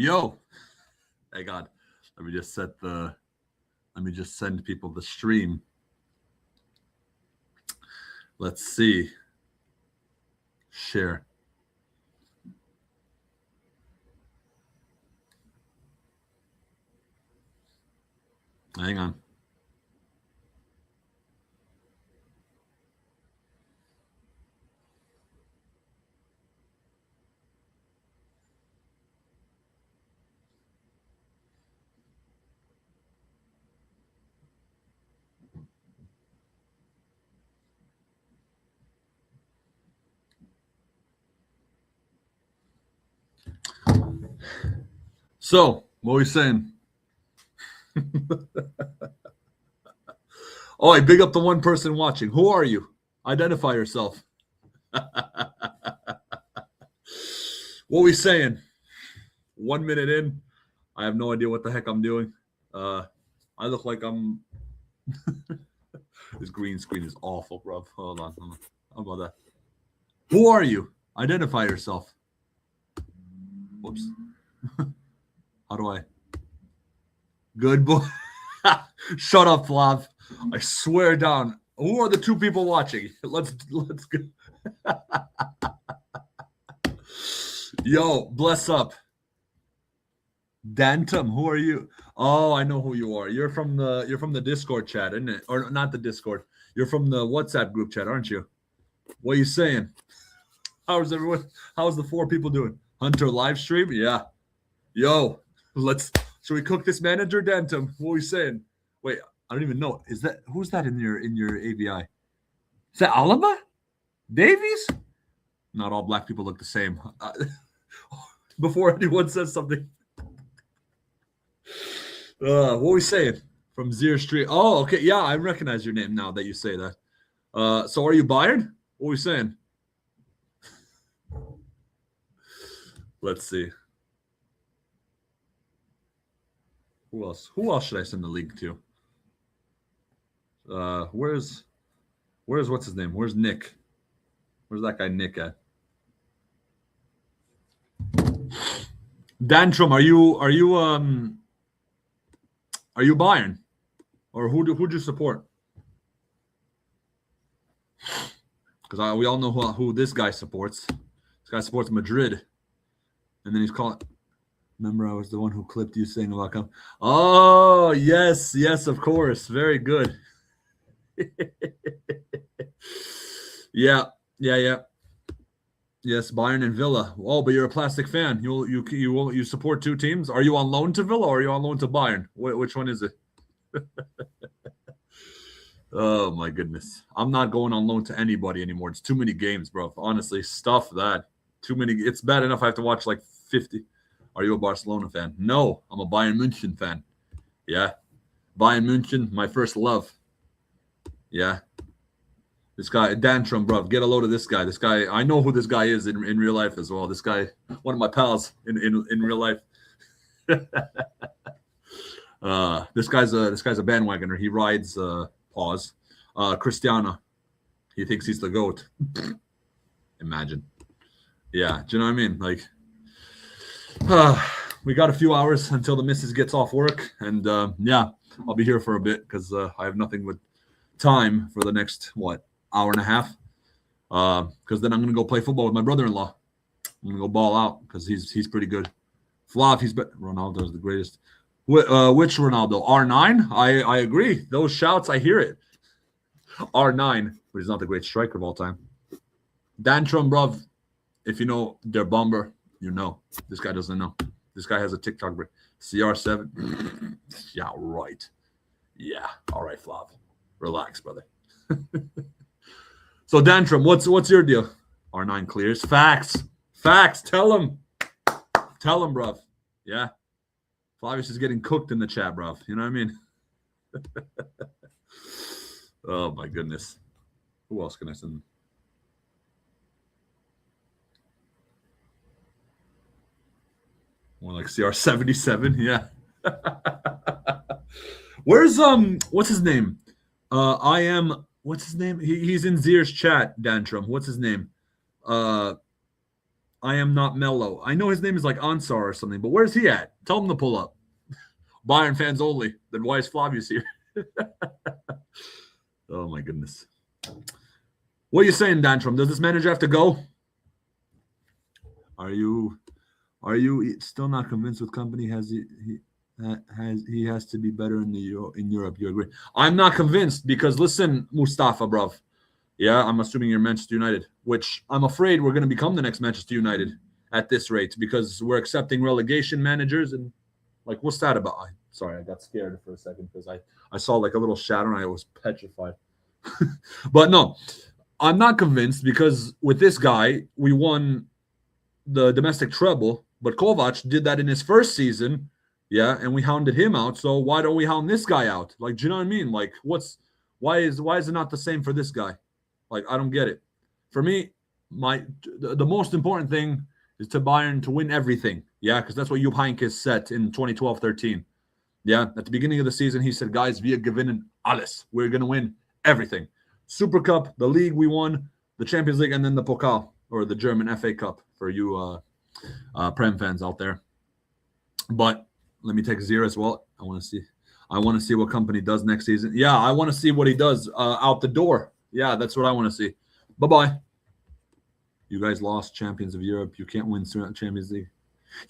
Yo, hey God, let me just send people the stream. Let's see. Share. Hang on. So, what are we saying? Oh, I big up the one person watching. Who are you? Identify yourself. What are we saying? 1 minute in, I have no idea what the heck I'm doing. I look like I'm. This green screen is awful, bro. Hold on. How about that? Who are you? Identify yourself. Whoops. How do I? Good boy. Shut up, Flav. I swear down. Who are the two people watching? Let's go. Yo, bless up. Dantum, who are you? Oh, I know who you are. You're from the Discord chat, isn't it? Or not the Discord. You're from the WhatsApp group chat, aren't you? What are you saying? How's everyone? How's the four people doing? Hunter live stream? Yeah. Yo, should we cook this manager, Dantum? What are we saying? Wait, I don't even know. Who's that in your ABI? Is that Alaba? Davies? Not all black people look the same. Before anyone says something. What are we saying? From Zier Street. Oh, okay. Yeah, I recognize your name now that you say that. So are you Bayern? What are we saying? Let's see. Who else? Who else should I send the league to? Where's what's his name? Where's Nick? Where's that guy Nick at? Dantrum, are you Bayern? Or who'd you support? Because we all know who this guy supports. This guy supports Madrid. And then he's calling. Remember, I was the one who clipped you saying about come. Oh, yes, of course. Very good. Yeah. Yes, Bayern and Villa. Oh, but you're a plastic fan. You support two teams. Are you on loan to Villa or are you on loan to Bayern? Which one is it? Oh my goodness. I'm not going on loan to anybody anymore. It's too many games, bro. Honestly, stuff that. Too many. It's bad enough I have to watch like 50. Are you a Barcelona fan? No, I'm a Bayern München fan. Yeah. Bayern München, my first love. Yeah. This guy, Dantrum, bro. Get a load of this guy. This guy, I know who this guy is in real life as well. This guy, one of my pals in real life. This guy's a bandwagoner. He rides Cristiano. He thinks he's the GOAT. Imagine. Yeah, do you know what I mean? Like, we got a few hours until the missus gets off work, and yeah, I'll be here for a bit because I have nothing but time for the next hour and a half. Because then I'm gonna go play football with my brother-in-law. I'm gonna go ball out because he's pretty good. Flav, Ronaldo's the greatest. Which Ronaldo? R9? I agree. Those shouts, I hear it. R9, but he's not the great striker of all time. Dantrum, bruv. If you know their bomber, you know. This guy doesn't know. This guy has a TikTok break. CR7. Yeah, right. Yeah. All right, Flav. Relax, brother. So, Dantrum, what's your deal? R9 clears. Facts. Tell him. Bruv. Yeah. Flavius is getting cooked in the chat, bruv. You know what I mean? Oh, my goodness. Who else can I send? More like CR77, yeah. Where's what's his name? What's his name? He's in Zier's chat, Dantrum. What's his name? I am not mellow. I know his name is like Ansar or something, but where's he at? Tell him to pull up. Bayern fans only. Then why is Flavius here? Oh my goodness. What are you saying, Dantrum? Does this manager have to go? Are you still not convinced with company? He has to be better in Europe? You agree? I'm not convinced because listen, Mustafa, bruv. Yeah, I'm assuming you're Manchester United, which I'm afraid we're going to become the next Manchester United at this rate because we're accepting relegation managers and like what's that about? Sorry, I got scared for a second because I saw like a little shadow and I was petrified. But no, I'm not convinced because with this guy we won the domestic treble, but Kovac did that in his first season, yeah, and we hounded him out. So why don't we hound this guy out? Like, do you know what I mean? Like, why is it not the same for this guy? Like, I don't get it. For me, the most important thing is to Bayern to win everything, yeah, because that's what Jupp Heynckes said in 2012-13. Yeah, at the beginning of the season, he said, "Guys, wir gewinnen alles. We're gonna win everything. Super Cup, the league we won, the Champions League, and then the Pokal." Or the German FA Cup for you Prem fans out there. But let me take Zir as well. I want to see what company does next season. Yeah, I want to see what he does out the door. Yeah, that's what I want to see. Bye-bye. You guys lost champions of Europe. You can't win Champions League.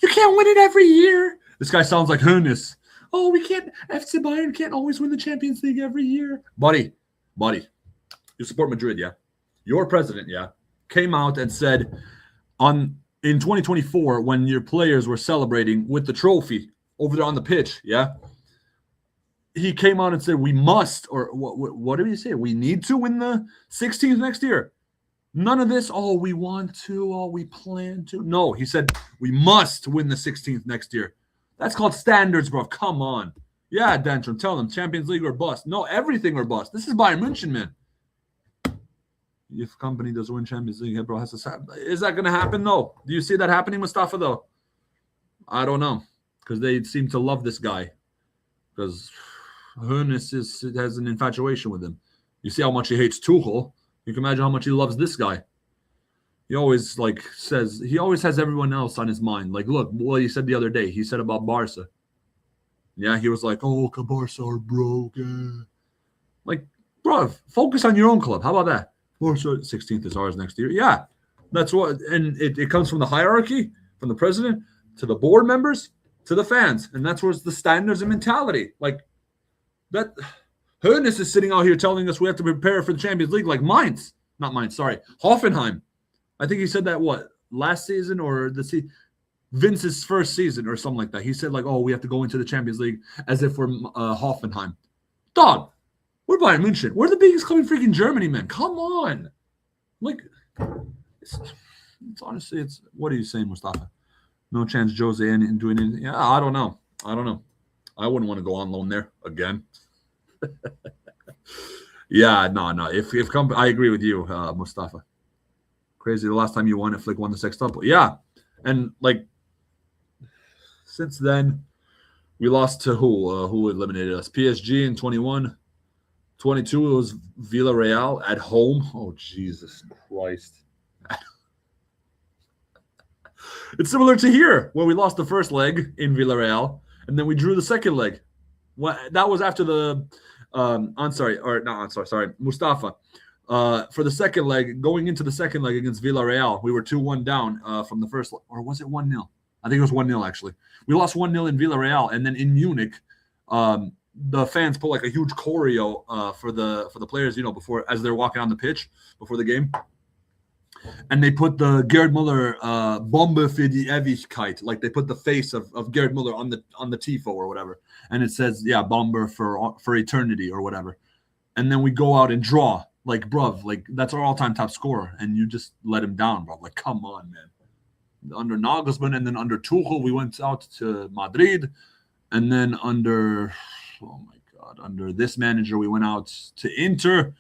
You can't win it every year. This guy sounds like Hoeneß. Oh, we can't. FC Bayern can't always win the Champions League every year. Buddy. You support Madrid, yeah? Your president, yeah? Came out and said in 2024 when your players were celebrating with the trophy over there on the pitch, yeah, he came out and said we must, or what did he say? We need to win the 16th next year. None of this, oh, we want to, oh, we plan to. No, he said we must win the 16th next year. That's called standards, bro. Come on. Yeah, Dantrum, tell them Champions League or bust. No, everything or bust. This is Bayern München, man. If company doesn't win Champions League, bro, has to. Is that going to happen, though? Do you see that happening, Mustafa, though? I don't know. Because they seem to love this guy. Because Hoeneß has an infatuation with him. You see how much he hates Tuchel. You can imagine how much he loves this guy. He always he always has everyone else on his mind. Like, look, what he said the other day. He said about Barca. Yeah, he was like, oh, Barca are broken. Like, bro, focus on your own club. How about that? Barca 16th is ours next year. Yeah, that's what. And it comes from the hierarchy, from the president to the board members to the fans. And that's where's the standards and mentality. Like, that Hoeneß is sitting out here telling us we have to prepare for the Champions League like Mainz. Not Mainz, sorry. Hoffenheim. I think he said that, last season or Vince's first season or something like that. He said, like, oh, we have to go into the Champions League as if we're Hoffenheim. Dog, we're Bayern München. We're the biggest club in freaking Germany, man. Come on. Like, it's honestly, what are you saying, Mustafa? No chance Jose ain't doing anything. Yeah, I don't know. I wouldn't want to go on loan there again. Yeah, no. If I agree with you, Mustafa. Crazy. The last time you won it, Flick won the Sextuple. Yeah. And, like, since then, we lost to who eliminated us? PSG in 21. 22, it was Villarreal at home. Oh, Jesus Christ. It's similar to here, where we lost the first leg in Villarreal, and then we drew the second leg. That was after the Mustafa. For the second leg, going into the second leg against Villarreal, we were 2-1 down from the first, or was it 1-0? I think it was 1-0, actually. We lost 1-0 in Villarreal, and then in Munich, the fans put like a huge choreo for the players, before as they're walking on the pitch before the game. And they put the Gerd Müller Bombe für die Ewigkeit, like they put the face of Gerd Müller on the tifo or whatever, and it says Bomber for eternity or whatever. And then we go out and draw, like, bruv, like that's our all-time top scorer, and you just let him down, bro. Like, come on, man. Under Nagelsmann and then under Tuchel, we went out to Madrid, and then under this manager, we went out to Inter.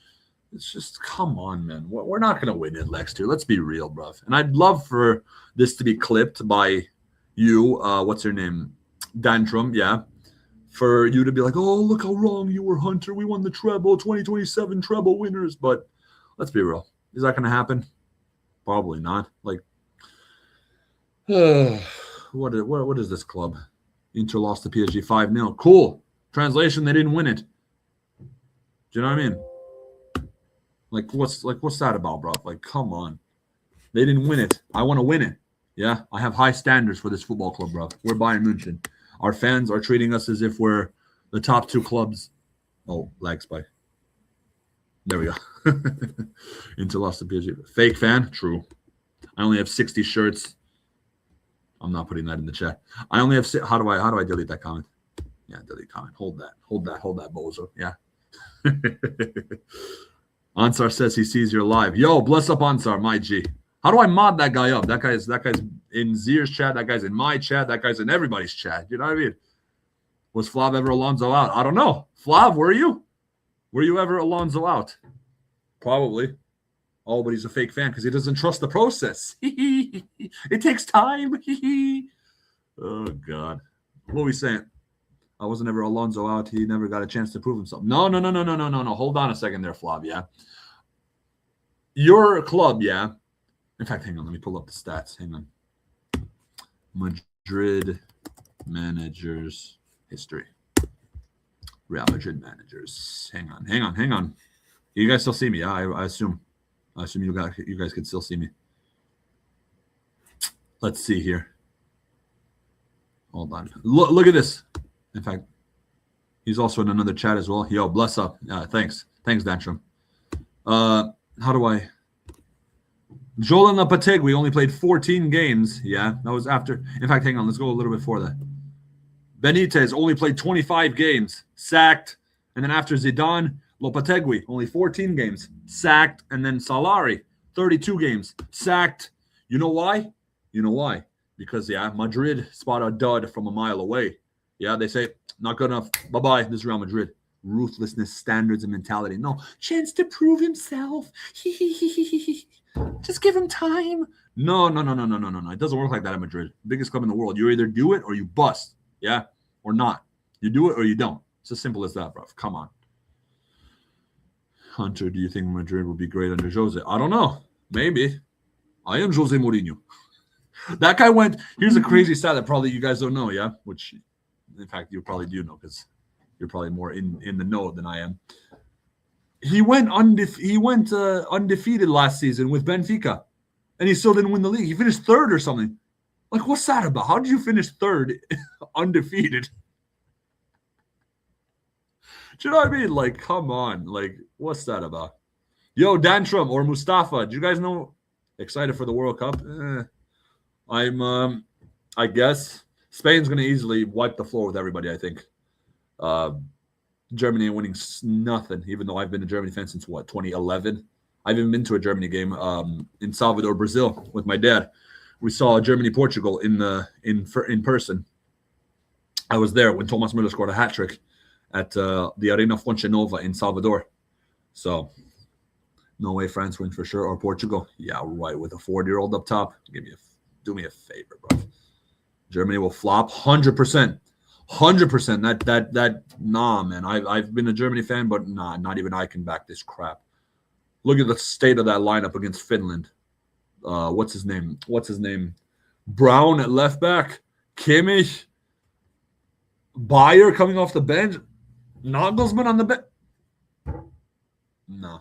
It's just, come on, man. We're not going to win it next year. Let's be real, bruv. And I'd love for this to be clipped by you. What's your name? Dantrum, yeah. For you to be like, oh, look how wrong you were, Hunter. We won the treble, 2027 treble winners. But let's be real. Is that going to happen? Probably not. Like, What is this club? Inter lost to PSG 5-0. Cool. Translation, they didn't win it. Do you know what I mean? What's that about, bro? Like, come on. They didn't win it. I want to win it. Yeah, I have high standards for this football club, bro. We're Bayern München. Our fans are treating us as if we're the top two clubs. Oh, lag spike. There we go. Inter lost to PSG. Fake fan? True. I only have 60 shirts. I'm not putting that in the chat. I only have. How do I delete that comment? Yeah, delete comment. Hold that, bozo. Yeah. Ansar says he sees you're live. Yo, bless up Ansar, my G. How do I mod that guy up? That guy's in Zier's chat. That guy's in my chat. That guy's in everybody's chat. You know what I mean? Was Flav ever Alonso out? I don't know. Flav, were you? Were you ever Alonso out? Probably. Oh, but he's a fake fan because he doesn't trust the process. It takes time. Oh, God. What are we saying? I wasn't ever Alonso out. He never got a chance to prove himself. No. Hold on a second there, Flav, yeah? Your club, yeah? In fact, hang on. Let me pull up the stats. Hang on. Madrid managers history. Real Madrid managers. Hang on. You guys still see me? Yeah, I assume. I assume you guys can still see me. Let's see here. Hold on. Look at this. In fact, he's also in another chat as well. Yo, bless up. Thanks, Dantrum. How do I? Joel and Lopetegui only played 14 games. Yeah, that was after. In fact, hang on. Let's go a little bit before that. Benitez only played 25 games, sacked. And then after Zidane, Lopetegui, only 14 games, sacked. And then Solari, 32 games, sacked. You know why? Because, yeah, Madrid spot a dud from a mile away. Yeah, they say, not good enough. Bye-bye. This is Real Madrid. Ruthlessness, standards, and mentality. No, chance to prove himself. Just give him time. No. It doesn't work like that at Madrid. Biggest club in the world. You either do it or you bust. Yeah, or not. You do it or you don't. It's as simple as that, bro. Come on. Hunter, do you think Madrid would be great under Jose? I don't know. Maybe. I am Jose Mourinho. That guy went. Here's a crazy stat that probably you guys don't know, yeah? Which, in fact, you probably do know because you're probably more in the know than I am. He went undefeated last season with Benfica, and he still didn't win the league. He finished third or something. Like, what's that about? How did you finish third undefeated? Do you know what I mean? Like, come on. Like, what's that about? Yo, Dantrum or Mustafa, do you guys know? Excited for the World Cup? I guess Spain's going to easily wipe the floor with everybody, I think. Germany ain't winning nothing, even though I've been a Germany fan since, 2011? I've even been to a Germany game in Salvador, Brazil with my dad. We saw Germany-Portugal in person. I was there when Thomas Müller scored a hat trick at the Arena Fonte Nova in Salvador. So, no way France wins for sure, or Portugal. Yeah, right, with a 40-year-old up top. Do me a favor, bro. Germany will flop 100%. 100%. Nah, man. I've been a Germany fan, but nah, not even I can back this crap. Look at the state of that lineup against Finland. What's his name? Brown at left back. Kimmich. Bayer coming off the bench. Nagelsmann on the bench. No,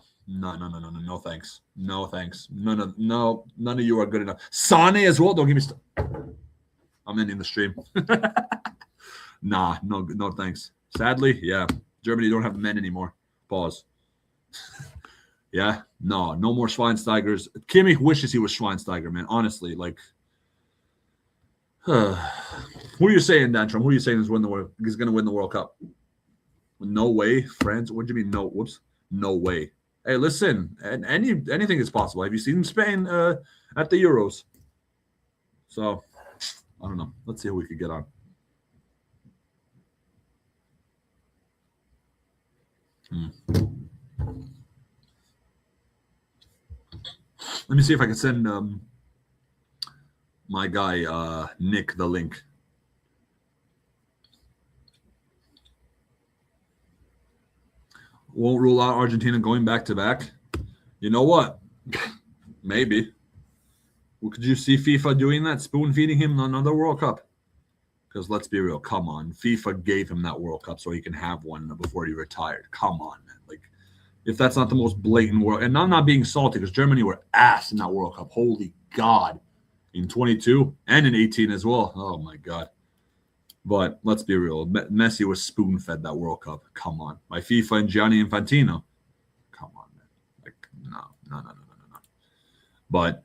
thanks. No, thanks. None of you are good enough. Sane as well. Don't give me I'm ending the stream. Nah, no, thanks. Sadly, yeah. Germany don't have men anymore. Pause. Yeah, no more Schweinsteigers. Kimmich wishes he was Schweinsteiger, man. Honestly, like, who are you saying, Dantrum? Who are you saying is going to win the World Cup? No way, France. What do you mean? No, whoops, no way. Hey, listen, anything is possible. Have you seen Spain at the Euros? So, I don't know. Let's see who we could get on. Let me see if I can send my guy Nick the link. Won't rule out Argentina going back to back. You know what? Maybe. Well, could you see FIFA doing that, spoon feeding him another World Cup? Because let's be real, come on. FIFA gave him that World Cup so he can have one before he retired. Come on, man. Like, if that's not the most blatant world, and I'm not being salty because Germany were ass in that World Cup. Holy God. In 22 and in 18 as well. Oh, my God. But let's be real. Messi was spoon-fed that World Cup. Come on. By FIFA and Gianni Infantino. Come on, man. Like, no. But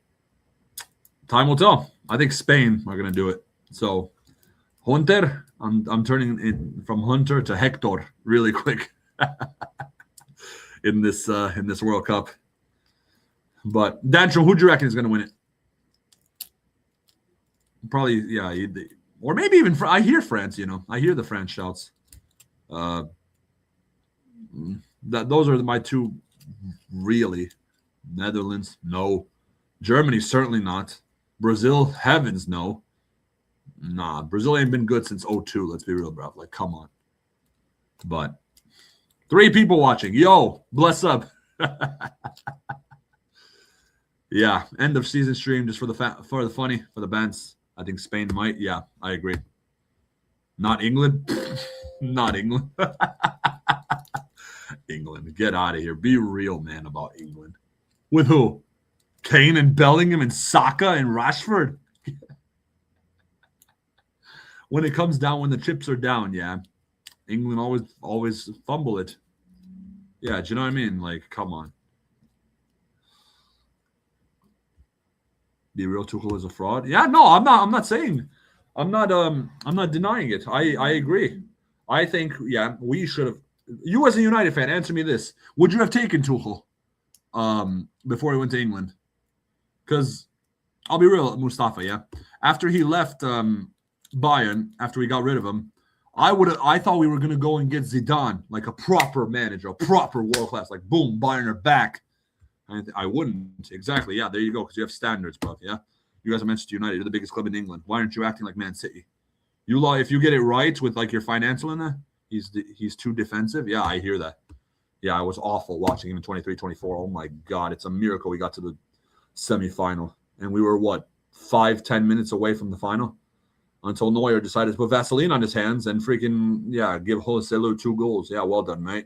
time will tell. I think Spain are going to do it. So, Hunter, I'm turning it from Hunter to Hector really quick in this World Cup. But Dancho, who do you reckon is going to win it? Probably, yeah, or maybe even I hear France. I hear the France shouts. Those are my two, really. Netherlands, no. Germany, certainly not. Brazil, heavens no. Nah, Brazil ain't been good since 02. Let's be real, bro. Like, come on. But 3 people watching. Yo, bless up. Yeah, end of season stream just for the funny, for the bands. I think Spain might. Yeah, I agree. Not England. Not England. England, get out of here. Be real, man, about England. With who? Kane and Bellingham and Saka and Rashford. When it comes down, when the chips are down, yeah, England always fumble it. Yeah, do you know what I mean? Like, come on. Be real, Tuchel is a fraud. Yeah, no, I'm not saying, I'm not denying it. I agree. I think, yeah, we should have. You as a United fan, answer me this: would you have taken Tuchel before he went to England? Because I'll be real, Mustafa. Yeah, after he left Bayern, after we got rid of him, I thought we were gonna go and get Zidane, like a proper manager, a proper world class. Like, boom, Bayern are back. I wouldn't. Exactly. Yeah, there you go. Because you have standards, bro. Yeah. You guys are Manchester United. You're the biggest club in England. Why aren't you acting like Man City? If you get it right with like your financial in there, he's too defensive. Yeah, I hear that. Yeah, I was awful watching him in 23, 24. Oh my God. It's a miracle we got to the semifinal. And we were 5-10 minutes away from the final until Neuer decided to put Vaseline on his hands and freaking, yeah, give Joselu 2 goals. Yeah, well done, mate.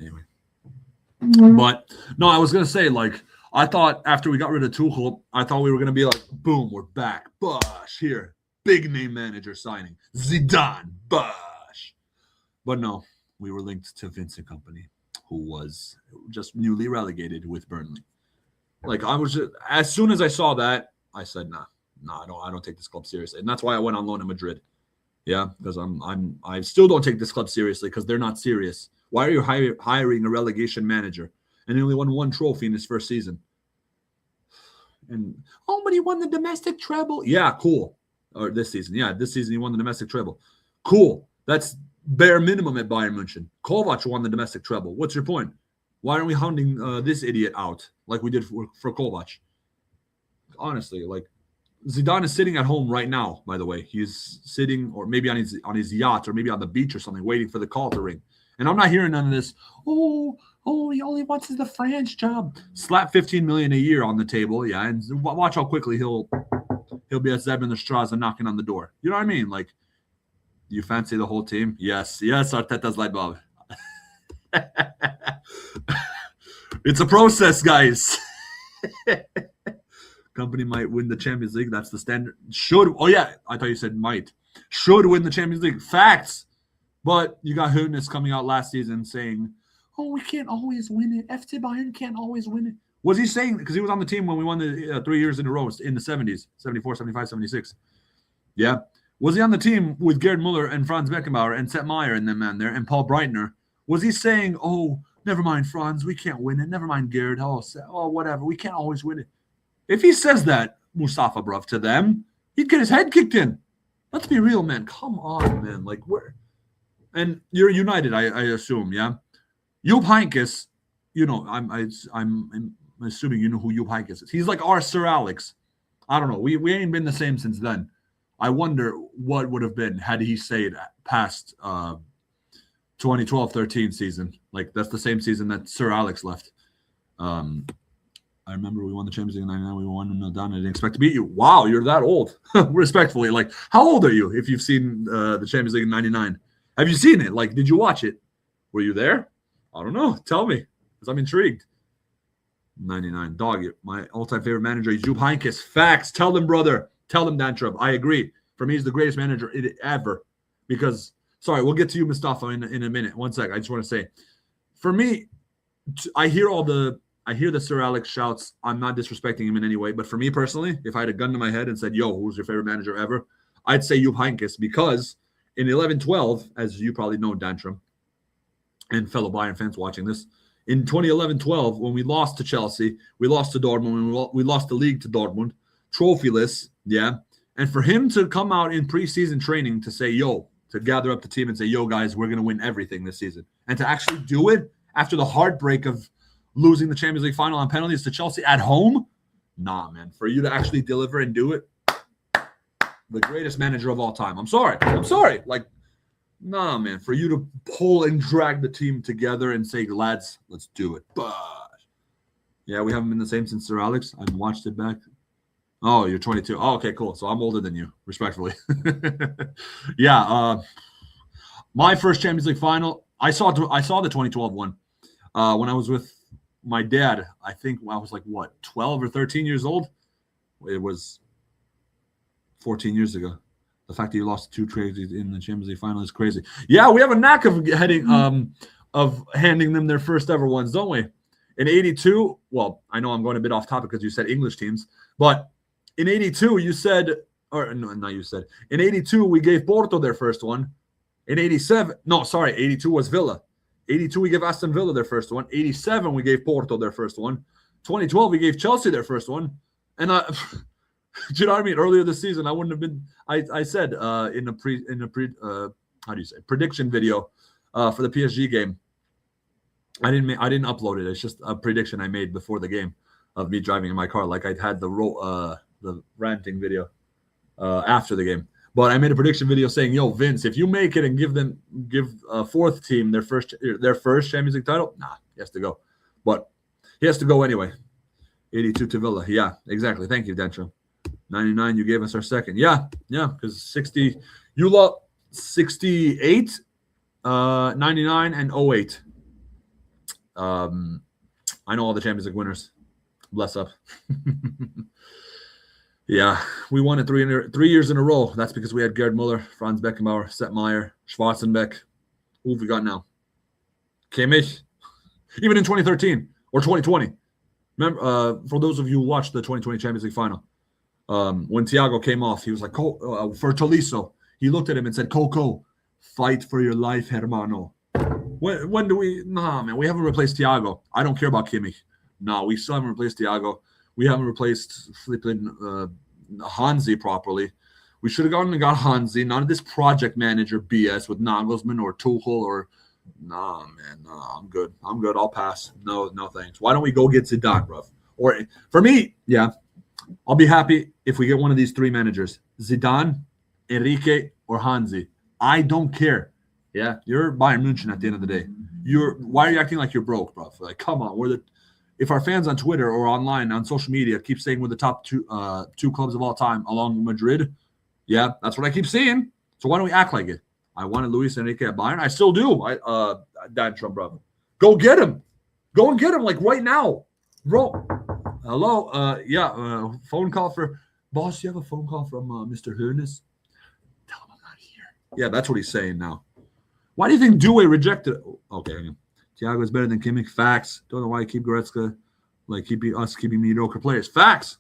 Anyway. But no, I was gonna say, like, I thought after we got rid of Tuchel, I thought we were gonna be like, boom, we're back. Bosh, here, big name manager signing, Zidane, bosh. But no, we were linked to Vincent Kompany, who was just newly relegated with Burnley. Like, as soon as I saw that, I said, nah, I don't take this club seriously, and that's why I went on loan to Madrid. Yeah, because I still don't take this club seriously because they're not serious. Why are you hiring a relegation manager? And he only won 1 trophy in his first season. And, but he won the domestic treble. Yeah, cool. Or this season. Yeah, this season he won the domestic treble. Cool. That's bare minimum at Bayern München. Kovac won the domestic treble. What's your point? Why aren't we hounding this idiot out like we did for Kovac? Honestly, like, Zidane is sitting at home right now, by the way. He's sitting, or maybe on his yacht, or maybe on the beach or something, waiting for the call to ring. And I'm not hearing none of this. Oh, he only wants the France job. Slap 15 million a year on the table, yeah, and watch how quickly he'll be at Zeb in the Straza knocking on the door. You know what I mean? Like, you fancy the whole team? Yes, Arteta's light bulb. It's a process, guys. Company might win the Champions League. That's the standard. Should. Oh, yeah. I thought you said might. Should win the Champions League. Facts. But you got Hoeneß coming out last season saying, we can't always win it. FC Bayern can't always win it. Was he saying, because he was on the team when we won the 3 years in a row in the 70s, 74, 75, 76. Yeah. Was he on the team with Gerd Muller and Franz Beckenbauer and Sepp Maier and them man there and Paul Breitner? Was he saying, never mind, Franz, we can't win it. Never mind, Gerd. Whatever. We can't always win it. If he says that, Mustafa, bruv, to them, he'd get his head kicked in. Let's be real, man. Come on, man. Like, where? And you're United, I assume, yeah? Jupp Heynckes, I'm assuming you know who Jupp Heynckes is. He's like our Sir Alex. I don't know. We ain't been the same since then. I wonder what would have been had he stayed past 2012-13 season. Like, that's the same season that Sir Alex left. I remember we won the Champions League in 99. We won 1-0 down. I didn't expect to beat you. Wow, you're that old. Respectfully. Like, how old are you if you've seen the Champions League in 99? Have you seen it? Like, did you watch it? Were you there? I don't know. Tell me, because I'm intrigued. 99. Dog, my all-time favorite manager is Jupp Heynckes. Facts. Tell them, brother. Tell them, Dan Trub. I agree. For me, he's the greatest manager ever. Because, sorry, we'll get to you, Mustafa, in a minute. One sec. I just want to say, for me, I hear the Sir Alex shouts. I'm not disrespecting him in any way. But for me personally, if I had a gun to my head and said, yo, who's your favorite manager ever? I'd say Jupp Heynckes, because in 11-12, as you probably know, Dan Trub, and fellow Bayern fans watching this, in 2011-12, when we lost to Chelsea, we lost to Dortmund, we lost the league to Dortmund, trophyless, yeah. And for him to come out in preseason training to say, yo, to gather up the team and say, yo, guys, we're going to win everything this season. And to actually do it after the heartbreak of losing the Champions League final on penalties to Chelsea at home, nah, man. For you to actually deliver and do it, the greatest manager of all time. I'm sorry. Like, nah, man. For you to pull and drag the team together and say, lads, let's do it. But yeah, we haven't been the same since Sir Alex. I've watched it back. Oh, you're 22. Oh, okay, cool. So I'm older than you, respectfully. Yeah. My first Champions League final, I saw the 2012 one when I was with my dad. I think I was like, what, 12 or 13 years old? It was 14 years ago. The fact that you lost 2 trades in the Champions League final is crazy. Yeah, we have a knack of handing them their first ever ones, don't we? In 82, well, I know I'm going a bit off topic because you said English teams, but in 82, you said, or no, not you said. In 82, we gave Porto their first one. In 87, no, sorry, 82 was Villa. 82, we gave Aston Villa their first one. 87, we gave Porto their first one. 2012, we gave Chelsea their first one. And do you know what I mean? Earlier this season, I wouldn't have been. I said in a prediction video for the PSG game. I didn't upload it. It's just a prediction I made before the game of me driving in my car. Like I had the ranting video after the game. But I made a prediction video saying, "Yo, Vince, if you make it and give a fourth team their first Champions League title, nah, he has to go. But he has to go anyway." 82 to Villa. Yeah, exactly. Thank you, Dentra. 99, you gave us our second. Yeah, because 60, you lost 68, 99, and 08. I know all the Champions League winners. Bless up. Yeah, we won it 3 years in a row. That's because we had Gerd Muller, Franz Beckenbauer, Sepp Maier, Schwarzenbeck. Who have we got now? Kimmich. Even in 2013 or 2020. Remember, for those of you who watched the 2020 Champions League final, when Thiago came off, he was like, for Tolisso, he looked at him and said, Coco, fight for your life, hermano. When do we? Nah, man, we haven't replaced Thiago. I don't care about Kimmich. No, we still haven't replaced Thiago. We haven't replaced flipping Hansi properly. We should have gone and got Hansi. None of this project manager BS with Nagelsmann or Tuchel or nah, man. Nah, I'm good. I'll pass. No thanks. Why don't we go get Zidane, bro? Or for me, yeah, I'll be happy if we get one of these 3 managers: Zidane, Enrique, or Hansi. I don't care. Yeah, you're Bayern München at the end of the day. Why are you acting like you're broke, bro? Like, come on, if our fans on Twitter or online on social media keep saying we're the top 2 clubs of all time, along with Madrid, yeah, that's what I keep saying. So why don't we act like it? I wanted Luis Enrique at Bayern. I still do. Dan Trump, brother. Go get him. Go and get him, like right now. Bro. Hello. Phone call for boss. You have a phone call from Mr. Hoeneß? Tell him I'm not here. Yeah, that's what he's saying now. Why do you think Due rejected? Okay. Thiago is better than Kimmich. Facts. Don't know why you keep Goretzka, like keeping mediocre players. Facts.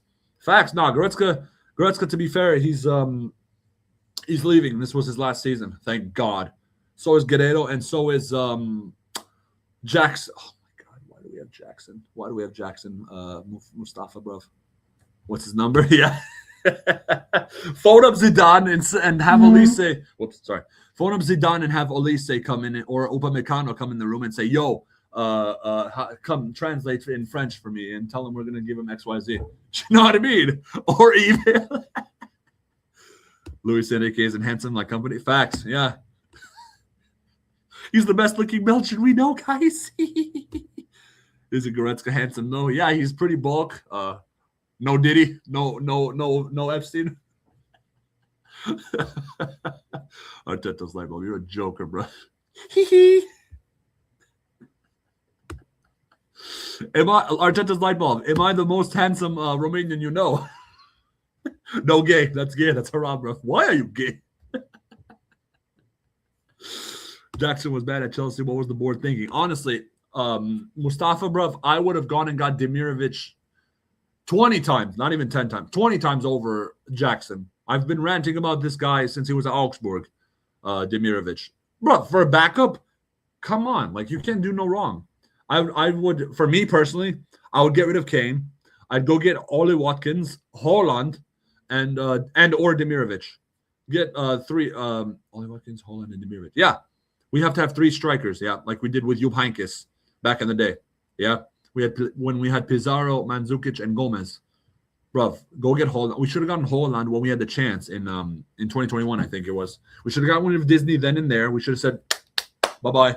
No, Goretzka, to be fair, he's leaving. This was his last season. Thank God. So is Guerrero, and so is Jackson. Oh my God, why do we have Jackson? Mustafa, bro. What's his number? Yeah. Phone up Zidane and have Olise. Whoops, sorry. Phone up Zidane and have Olise come in, or Upamecano come in the room and say, "Yo, come translate in French for me and tell him we're gonna give him XYZ." You know what I mean? Or email. Luis Enrique isn't handsome like company. Facts, yeah. He's the best looking Belgian we know, guys. Is it Goretzka handsome? No. Yeah, he's pretty bulk. No Diddy. No Epstein. Arteta's like, well, you're a joker, bro. Arteta's light bulb? Am I the most handsome Romanian you know? No gay. That's gay. That's haram, bro. Why are you gay? Jackson was bad at Chelsea. What was the board thinking? Honestly, Mustafa, bro, I would have gone and got Demirovic 20 times, not even 10 times, 20 times over Jackson. I've been ranting about this guy since he was at Augsburg, Demirovic. Bro, for a backup, come on. Like, you can't do no wrong. I would, for me personally, I would get rid of Kane. I'd go get Ollie Watkins, Haaland, and or Demirovic. Get three, Ollie Watkins, Haaland, and Demirovic. Yeah. We have to have three strikers, yeah, like we did with Jupp Heynckes back in the day. Yeah. When we had Pizarro, Mandzukic, and Gomez. Bruv, go get Haaland. We should have gotten Haaland when we had the chance in 2021, I think it was. We should have gotten one of Disney then and there. We should have said, bye-bye.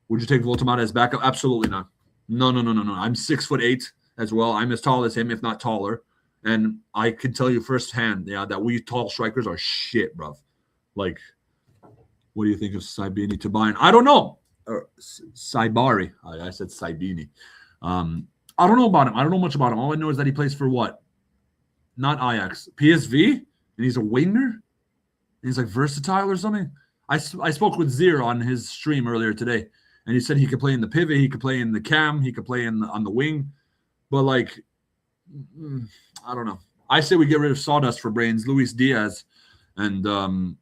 Would you take Voltamata as backup? Absolutely not. No. I'm 6'8" as well. I'm as tall as him, if not taller. And I can tell you firsthand, yeah, that we tall strikers are shit, bruv. Like, what do you think of Saibini to Bayern? I don't know. Saibari. I said Saibini. I don't know about him. I don't know much about him. All I know is that he plays for what? Not Ajax. PSV? And he's a winger? And he's like versatile or something? I spoke with Zier on his stream earlier today, and he said he could play in the pivot, he could play in the cam, he could play on the wing. But, like, I don't know. I say we get rid of Sawdust for brains, Luis Diaz, and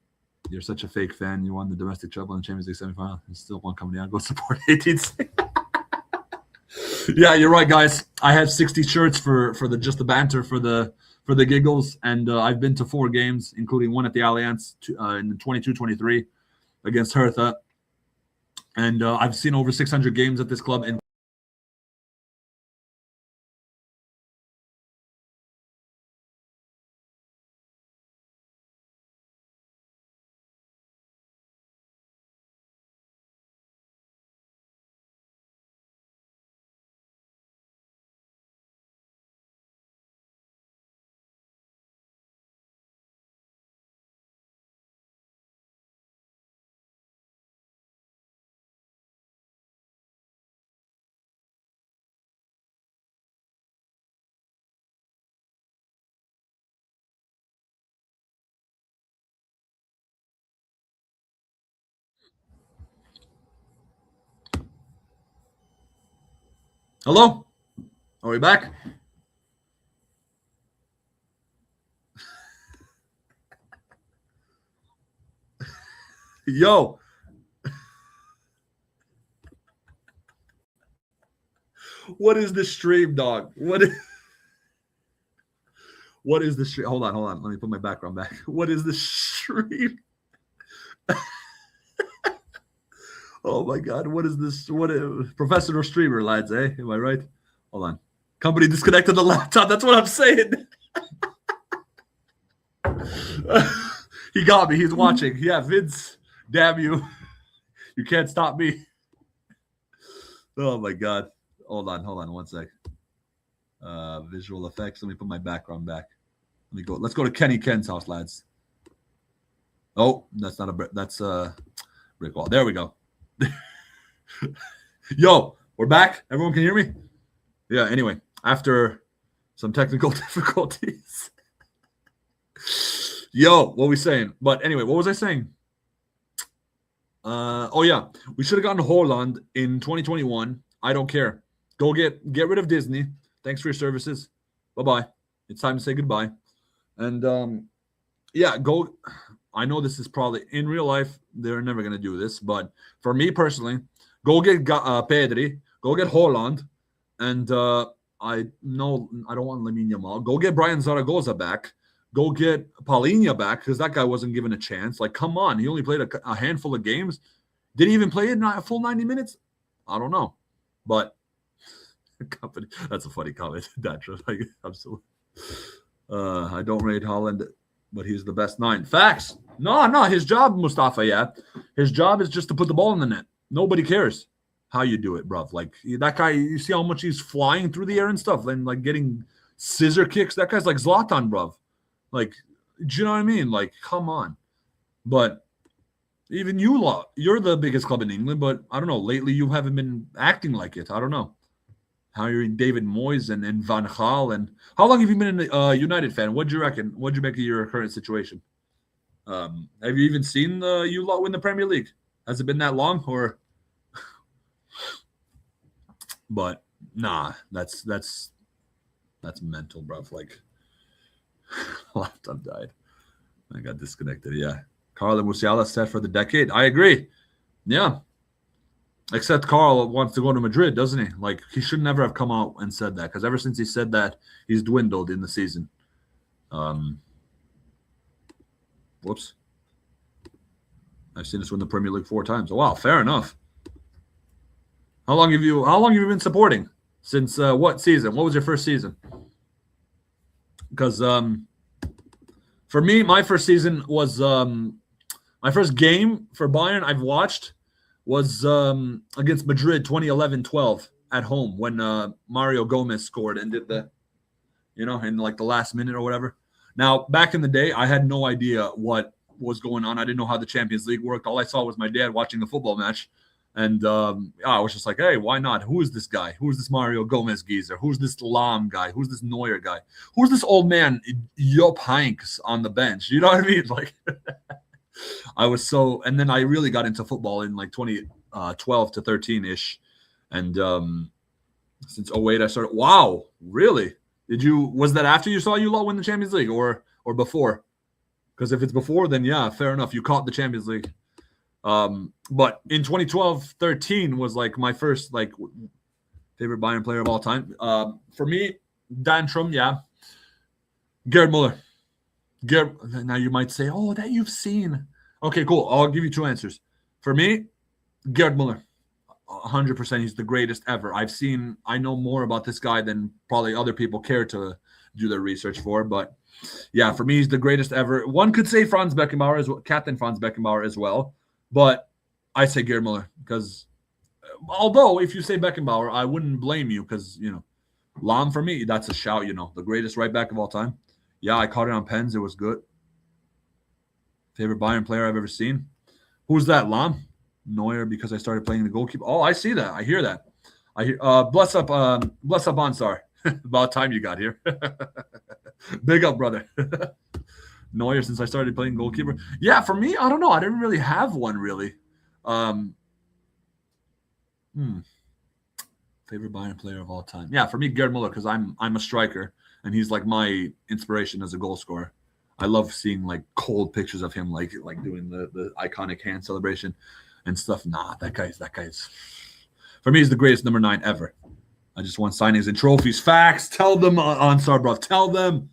you're such a fake fan. You won the domestic treble in the Champions League semifinal and still won't come down. Go support 18. Yeah, you're right, guys. I have 60 shirts for just the banter, for the giggles, and I've been to 4 games, including one at the Allianz in 22-23 against Hertha, and I've seen over 600 games at this club. And hello, are we back? Yo. What is this stream, dog? What is this stream? Hold on. Let me put my background back. What is this stream? Oh my God. What is this? Professional streamer, lads, eh? Am I right? Hold on. Company disconnected the laptop. That's what I'm saying. He got me. He's watching. Yeah, Vince, damn you. You can't stop me. Oh my God. Hold on 1 sec. Visual effects. Let me put my background back. Let me go. Let's go to Kenny Ken's house, lads. Oh, that's not that's a brick wall. There we go. Yo, we're back. Everyone can hear me? Yeah, anyway, after some technical difficulties. Yo, what are we saying? But anyway, what was I saying? Oh yeah, we should have gotten Haaland in 2021. I don't care. Go get rid of Disney. Thanks for your services. Bye-bye. It's time to say goodbye. And yeah, go. I know this is probably in real life, they're never going to do this, but for me personally, go get Pedri, go get Haaland, and I don't want Lamine Yamal. Go get Brian Zaragoza back. Go get Paulinho back, because that guy wasn't given a chance. Like, come on. He only played a handful of games. Did he even play it a full 90 minutes? I don't know. But that's a funny comment. Like, absolutely. I don't rate Haaland, but he's the best 9. Facts. No. His job, Mustafa, yeah. His job is just to put the ball in the net. Nobody cares. how you do it, bruv. Like that guy, you see how much he's flying through the air and stuff, and like getting scissor kicks. That guy's like Zlatan, bruv. Like, do you know what I mean? Like, come on. But even you lot, you're the biggest club in England, but I don't know. Lately, you haven't been acting like it. I don't know how you're in David Moyes and Van Gaal. And how long have you been a United fan? What'd you reckon? What'd you make of your current situation? Have you even seen you lot win the Premier League? Has it been that long, or? But nah, that's mental, bro. Like, laptop died. I got disconnected. Yeah, Carlo Musiala set for the decade. I agree. Yeah. Except Carl wants to go to Madrid, doesn't he? Like, he should never have come out and said that, because ever since he said that, he's dwindled in the season. Whoops. I've seen us win the Premier League 4 times. Oh, wow, fair enough. How long have you been supporting? Since what season? What was your first season? Because for me, my first season was my first game for Bayern I've watched was against Madrid 2011-12 at home when Mario Gomez scored and did the, in like the last minute or whatever. Now, back in the day, I had no idea what was going on. I didn't know how the Champions League worked. All I saw was my dad watching the football match. And I was just like, hey, why not? Who is this guy? Who is this Mario Gomez geezer? Who's this Lahm guy? Who's this Neuer guy? Who's this old man, Jupp Heynckes, on the bench? You know what I mean? Like, I was so – and then I really got into football in like 2012 to 13-ish. And since 08, I started – wow, really? Was that after you saw you lot win the Champions League or before? Because if it's before, then yeah, fair enough. You caught the Champions League. But in 2012-13 was like my first like favorite Bayern player of all time. For me, Dantrum, yeah. Gerd Muller. Now you might say, oh, that you've seen. Okay, cool. I'll give you 2 answers. For me, Gerd Muller. 100%. He's the greatest ever. I know more about this guy than probably other people care to do their research for. But yeah, for me, he's the greatest ever. One could say Franz Beckenbauer as well, Captain Franz Beckenbauer as well. But I say Gerd Muller because although if you say Beckenbauer, I wouldn't blame you because, Lahm for me, that's a shout, the greatest right back of all time. Yeah, I caught it on pens. It was good. Favorite Bayern player I've ever seen. Who's that, Lahm? Neuer, because I started playing the goalkeeper. Oh, I see that. I hear that. I hear. Bless up, Ansar. About time you got here. Big up, brother. Neuer since I started playing goalkeeper. Yeah, for me, I don't know. I didn't really have one really. Favorite Bayern player of all time. Yeah, for me, Gerd Muller, because I'm a striker and he's like my inspiration as a goal scorer. I love seeing like cold pictures of him like doing the iconic hand celebration and stuff. Nah, that guy's for me, he's the greatest number 9 ever. I just won signings and trophies. Facts. Tell them, Ansar, bro. Tell them.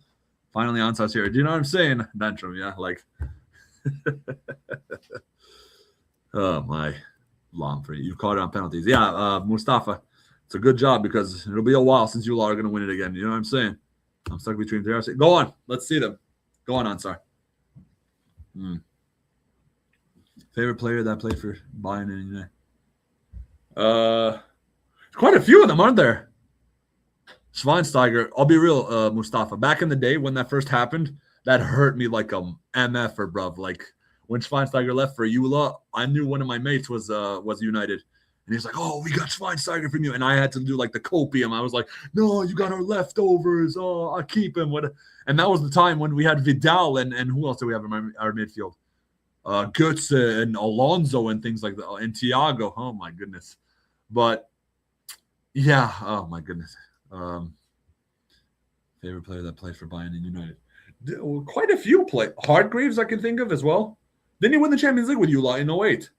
Finally, Ansar's here. Do you know what I'm saying? Dantrum, yeah. Like, oh, my. Long for you. You've caught it on penalties. Yeah, Mustafa. It's a good job because it'll be a while since you lot are going to win it again. You know what I'm saying? I'm stuck between 3 hours. Go on. Let's see them. Go on, Ansar. Favorite player that played for Bayern and United? Quite a few of them, aren't there? Schweinsteiger, I'll be real, Mustafa. Back in the day when that first happened, that hurt me like a MF-er, bruv. Like when Schweinsteiger left for EULA, I knew one of my mates was United. And he's like, oh, we got Schweinsteiger from you. And I had to do like the copium. I was like, no, you got our leftovers. Oh, I'll keep him. And that was the time when we had Vidal and who else do we have in our midfield? Götze and Alonso and things like that. And Thiago. Oh, my goodness. But, yeah. Oh, my goodness. Favorite player that played for Bayern and United. Quite a few play. Hargreaves I can think of as well. Didn't he win the Champions League with you lot in 08?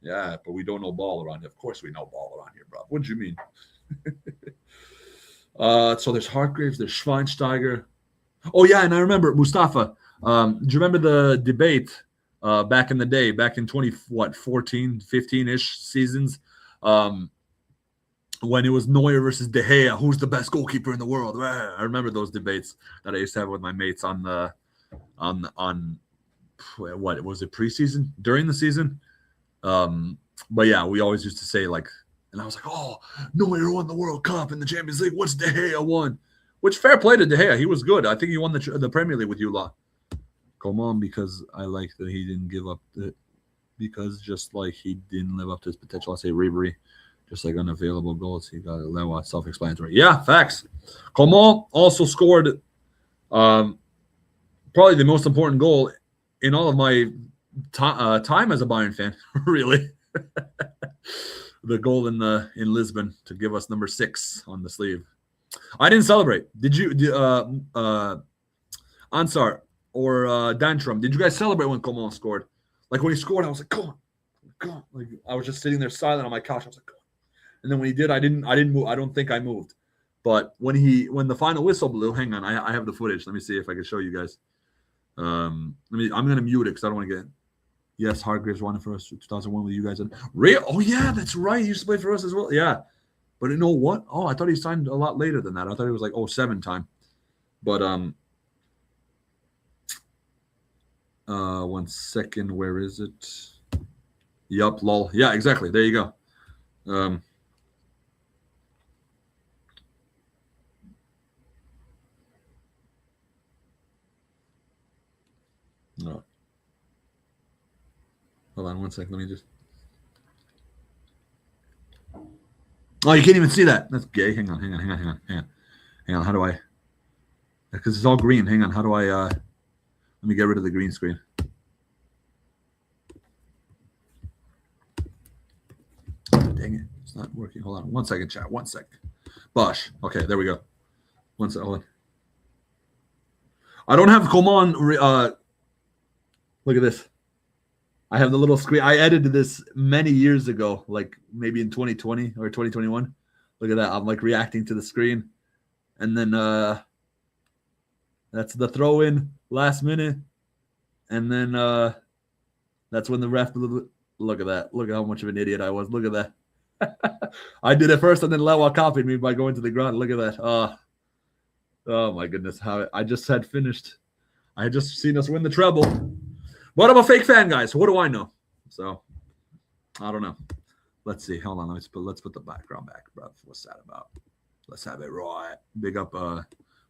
Yeah, but we don't know ball around here. Of course we know ball around here, bro. What do you mean? So there's Hargreaves, there's Schweinsteiger. Oh, yeah, and I remember, Mustafa, do you remember the debate back in the day, back in 14, 15-ish seasons, when it was Neuer versus De Gea, who's the best goalkeeper in the world? I remember those debates that I used to have with my mates on what was it, preseason? During the season? But yeah, we always used to say like, and I was like, oh, Neuer won the World Cup and the Champions League. What's De Gea won? Which fair play to De Gea. He was good. I think he won the Premier League with you lot. Come on, because I like that he didn't give up. Because just like he didn't live up to his potential, I say Ribery. Just like unavailable goals, he got Lewa. Self-explanatory. Yeah, facts. Coman also scored probably the most important goal in all of my time as a Bayern fan. Really, the goal in Lisbon to give us number 6 on the sleeve. I didn't celebrate. Did you? Ansar or Dantrum? Did you guys celebrate when Coman scored? Like when he scored, I was like, "Come on, come on!" Like I was just sitting there silent on my couch. I was like, "Come on." And then when he did, I didn't move. I don't think I moved. But when the final whistle blew, hang on, I have the footage. Let me see if I can show you guys. I'm gonna mute it because I don't want to get. Yes, Hargreaves won it for us 2001 with you guys. Real? Oh yeah, that's right. He used to play for us as well. Yeah, but you know what? Oh, I thought he signed a lot later than that. I thought it was like 07 time. But 1 second. Where is it? Yup, lol. Yeah, exactly. There you go. No. Hold on 1 second. Let me just. Oh, you can't even see that. That's gay. Hang on. How do I? Because it's all green. Hang on. How do I? Let me get rid of the green screen. Dang it. It's not working. Hold on. 1 second, chat. 1 sec. Bosh. Okay, there we go. 1 second. Hold on. I don't have Coman. Look at this. I have the little screen. I edited this many years ago, like maybe in 2020 or 2021. Look at that. I'm like reacting to the screen. And then that's the throw in last minute. And then that's when the ref. Look at that. Look at how much of an idiot I was. Look at that. I did it first, and then Lewa copied me by going to the ground. Look at that. Oh my goodness. How I just had finished. I had just seen us win the treble. But I'm a fake fan, guys. What do I know? So I don't know. Let's see. Hold on. Let's put the background back, bro. What's that about? Let's have it right. Big up.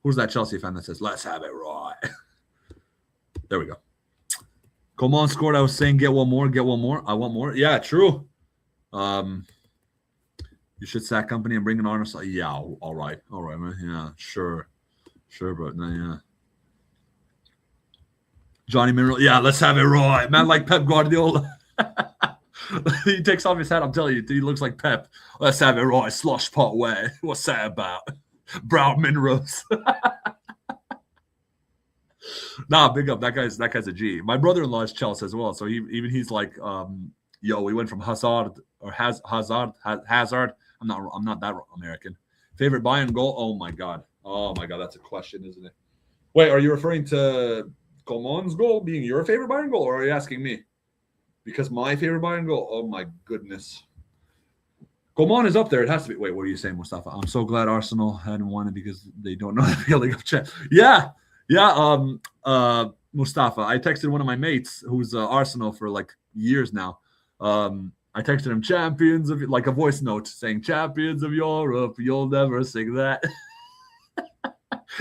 Who's that Chelsea fan that says, "Let's have it right"? There we go. Coman scored. I was saying, get one more. I want more. Yeah, true. You should sack company and bring in Arnold. Yeah, all right, man. Yeah, sure, but no, yeah. Johnny Mineral. Yeah, let's have it right, man. Like Pep Guardiola. He takes off his hat. I'm telling you, he looks like Pep. Let's have it right. Slosh pot way. What's that about? Brown Minerals. Nah, big up. That guy's a G. My brother-in-law is Chelsea as well, so he's like, yo, we went from Hazard. I'm not that American. Favorite Bayern goal? Oh my god, that's a question, isn't it? Wait, are you referring to Coman's goal being your favorite Bayern goal, or are you asking me? Because my favorite Bayern goal, oh my goodness. Coman is up there. It has to be. Wait, what are you saying, Mustafa? I'm so glad Arsenal hadn't won it because they don't know the League of Champions. Yeah. Mustafa, I texted one of my mates who's Arsenal for like years now. I texted him champions of, like a voice note saying champions of Europe. You'll never sing that.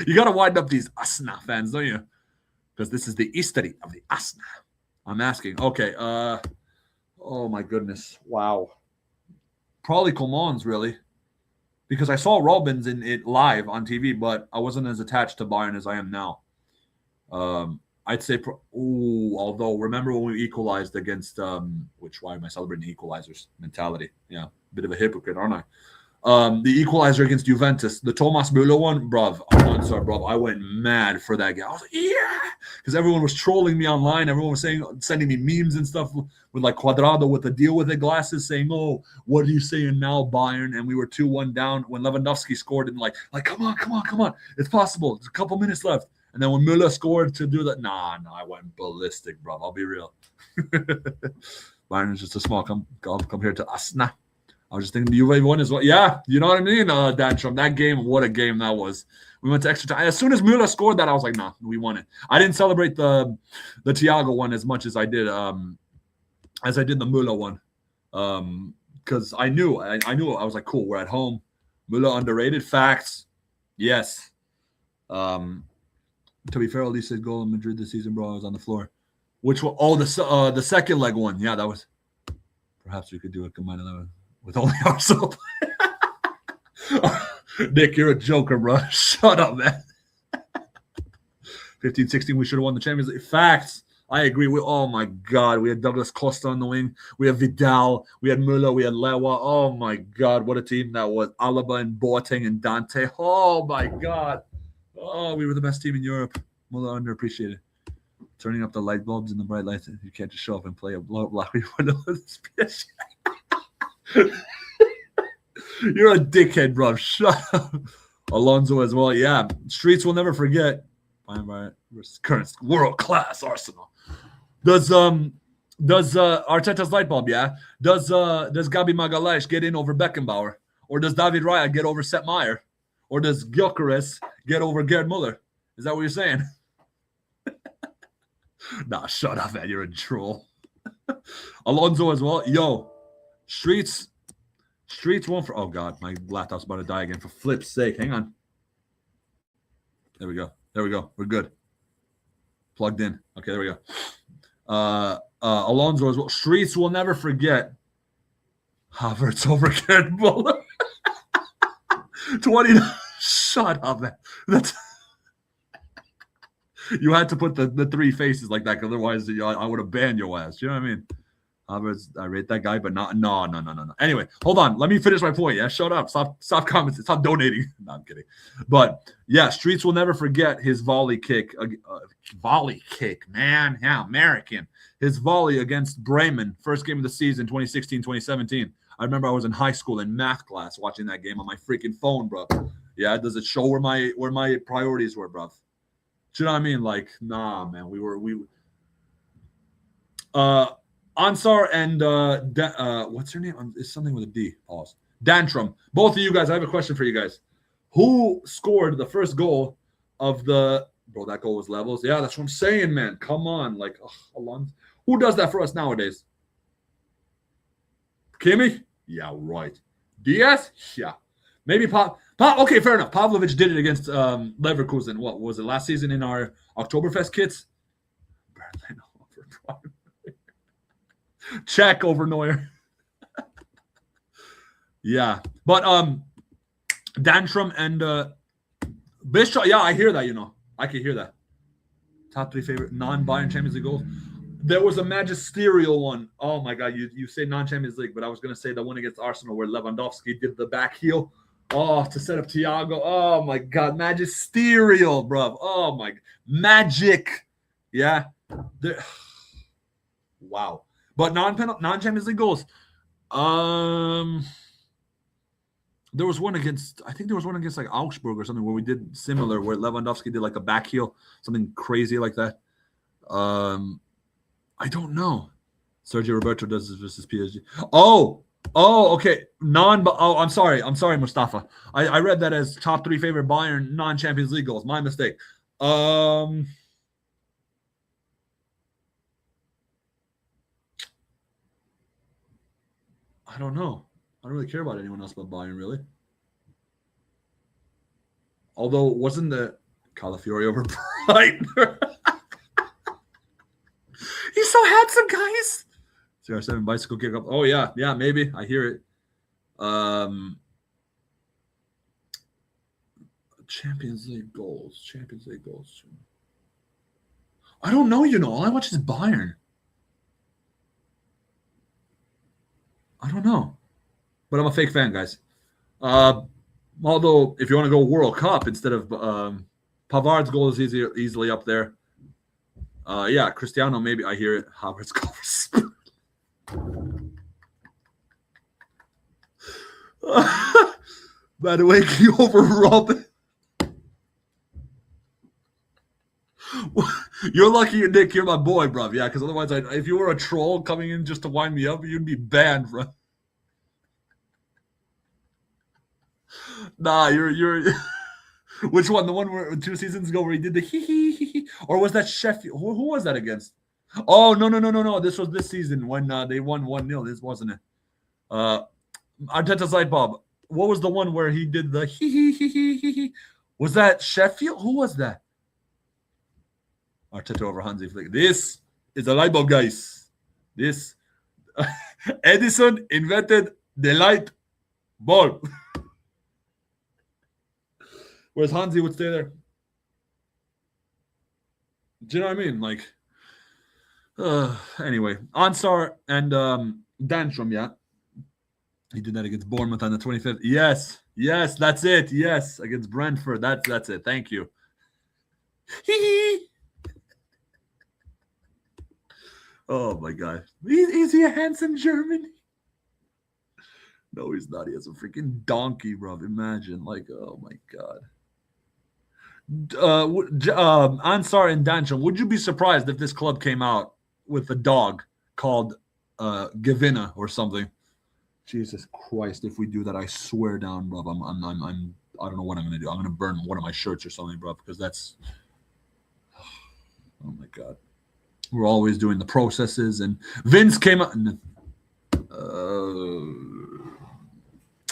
You got to wind up these Asna fans, don't you? Because this is the history of the Asna. I'm asking. Okay. Oh my goodness. Wow. Probably Coman's really. Because I saw Robins in it live on TV, but I wasn't as attached to Bayern as I am now. I'd say, although remember when we equalized against, why am I celebrating the equalizers mentality? Yeah, bit of a hypocrite, aren't I? The equalizer against Juventus, the Thomas Müller one, I went mad for that guy. I was like, yeah, because everyone was trolling me online. Everyone was sending me memes and stuff with like Cuadrado with the deal with the glasses saying, oh, what are you saying now, Bayern? And we were 2-1 down when Lewandowski scored and like, come on. It's possible. There's a couple minutes left. And then when Müller scored to do that, I went ballistic, bro. I'll be real. Bayern is just a small compared to Asna. I was just thinking the Juve won as well. Yeah, you know what I mean, Dantrum. That game, what a game that was. We went to extra time. As soon as Müller scored that, I was like, nah, we won it. I didn't celebrate the Thiago one as much as I did the Müller one. Because I knew I was like, cool, we're at home. Müller underrated. Facts. Yes. To be fair, at least said goal in Madrid this season, bro. I was on the floor. Which one? Oh, the second leg one. Yeah, that was. Perhaps we could do a combined 11 with only Arsenal. Nick, you're a joker, bro. Shut up, man. 15-16, we should have won the Champions League. Facts. I agree. Oh my God, we had Douglas Costa on the wing. We had Vidal. We had Müller. We had Lewa. Oh my God, what a team that was! Alaba and Boateng and Dante. Oh my God. Oh, we were the best team in Europe. Müller underappreciated. Turning up the light bulbs and the bright lights. You can't just show up and play a block. You're a dickhead, bro. Shut up. Alonso as well. Yeah, streets will never forget. Bayern versus current world class Arsenal. Does Arteta's light bulb? Yeah. Does Gabi Magalhaes get in over Beckenbauer, or does David Raya get over Sepp Maier, or does Gyökeres get over Gerd Muller? Is that what you're saying? Nah, shut up, man. You're a troll. Alonso as well. Yo, streets won for. Oh God, my laptop's about to die again. For flip's sake, hang on. There we go. We're good. Plugged in. Okay, there we go. Alonso as well. Streets will never forget Havertz over Gerd Muller. 20. Shut up, man. That's. You had to put the three faces like that, otherwise I would have banned your ass. You know what I mean? Havertz, I rate that guy, but not no. Anyway, hold on. Let me finish my point. Yeah, shut up. Stop commenting. Stop donating. No, I'm kidding. But yeah, Streets will never forget his volley kick. Volley kick, man. Yeah, American. His volley against Bremen, first game of the season, 2016, 2017. I remember I was in high school in math class watching that game on my freaking phone, bro. Yeah, does it show where my priorities were, bro? Do you know what I mean? Like, nah, man. Ansar and what's her name? It's something with a D. Pause. Dantrum. Both of you guys, I have a question for you guys. Who scored the first goal of the bro? That goal was levels. Yeah, that's what I'm saying, man. Come on, like, Alonso. Who does that for us nowadays? Kimmich? Yeah, right. Diaz? Yeah. Maybe okay, fair enough. Pavlovic did it against Leverkusen. What was it, last season in our Oktoberfest kits? Berlin over Check over Neuer. Yeah. But Dantrum and Bishop. Yeah, I hear that, I can hear that. Top 3 favorite non-Bayern Champions League goals. There was a magisterial one. Oh my God, you say non-Champions League, but I was gonna say the one against Arsenal where Lewandowski did the back heel. Oh, to set up Thiago. Oh my God, magisterial, bro. Oh my, magic. Yeah. Wow. But non-Champions League goals. There was one against like Augsburg or something where we did similar, where Lewandowski did like a back heel, something crazy like that. I don't know. Sergio Roberto does this versus PSG. Oh, okay. I'm sorry, Mustafa. I read that as top 3 favorite Bayern non-Champions League goals. My mistake. I don't know. I don't really care about anyone else but Bayern, really. Although, wasn't the Calafiori over Brighton? He's so handsome, guys. CR7 bicycle kick up. Oh, yeah, maybe. I hear it. Champions League goals. I don't know, all I watch is Bayern. I don't know. But I'm a fake fan, guys. Although, if you want to go World Cup instead of Pavard's goal is easily up there. Yeah, Cristiano, maybe. I hear it. Havertz goals. By the way, can you over Robin? You're lucky, Nick. You're my boy, bro. Yeah, because otherwise, if you were a troll coming in just to wind me up, you'd be banned, bro. Nah, you're. Which one? The one where 2 seasons ago where he did the hee, or was that Sheffield? Who was that against? Oh no! This was this season when they won 1-0. This wasn't it. Arteta's light bulb. What was the one where he did the he? Was that Sheffield? Who was that? Arteta over Hansi Flick. This is a light bulb, guys. This Edison invented the light bulb. Whereas Hansi would stay there. Do you know what I mean? Like, anyway, Ansar and Dantrum, yeah. He did that against Bournemouth on the 25th. Yes, that's it. Yes, against Brentford. That's it. Thank you. Oh my God. Is he a handsome German? No, he's not. He has a freaking donkey, bro. Imagine, like, oh my God. Ansar and Dantrum, would you be surprised if this club came out with a dog called Gavina or something? Jesus Christ! If we do that, I swear down, bro. I don't know what I'm gonna do. I'm gonna burn one of my shirts or something, bro, because that's. Oh my God! We're always doing the processes, and Vince came out.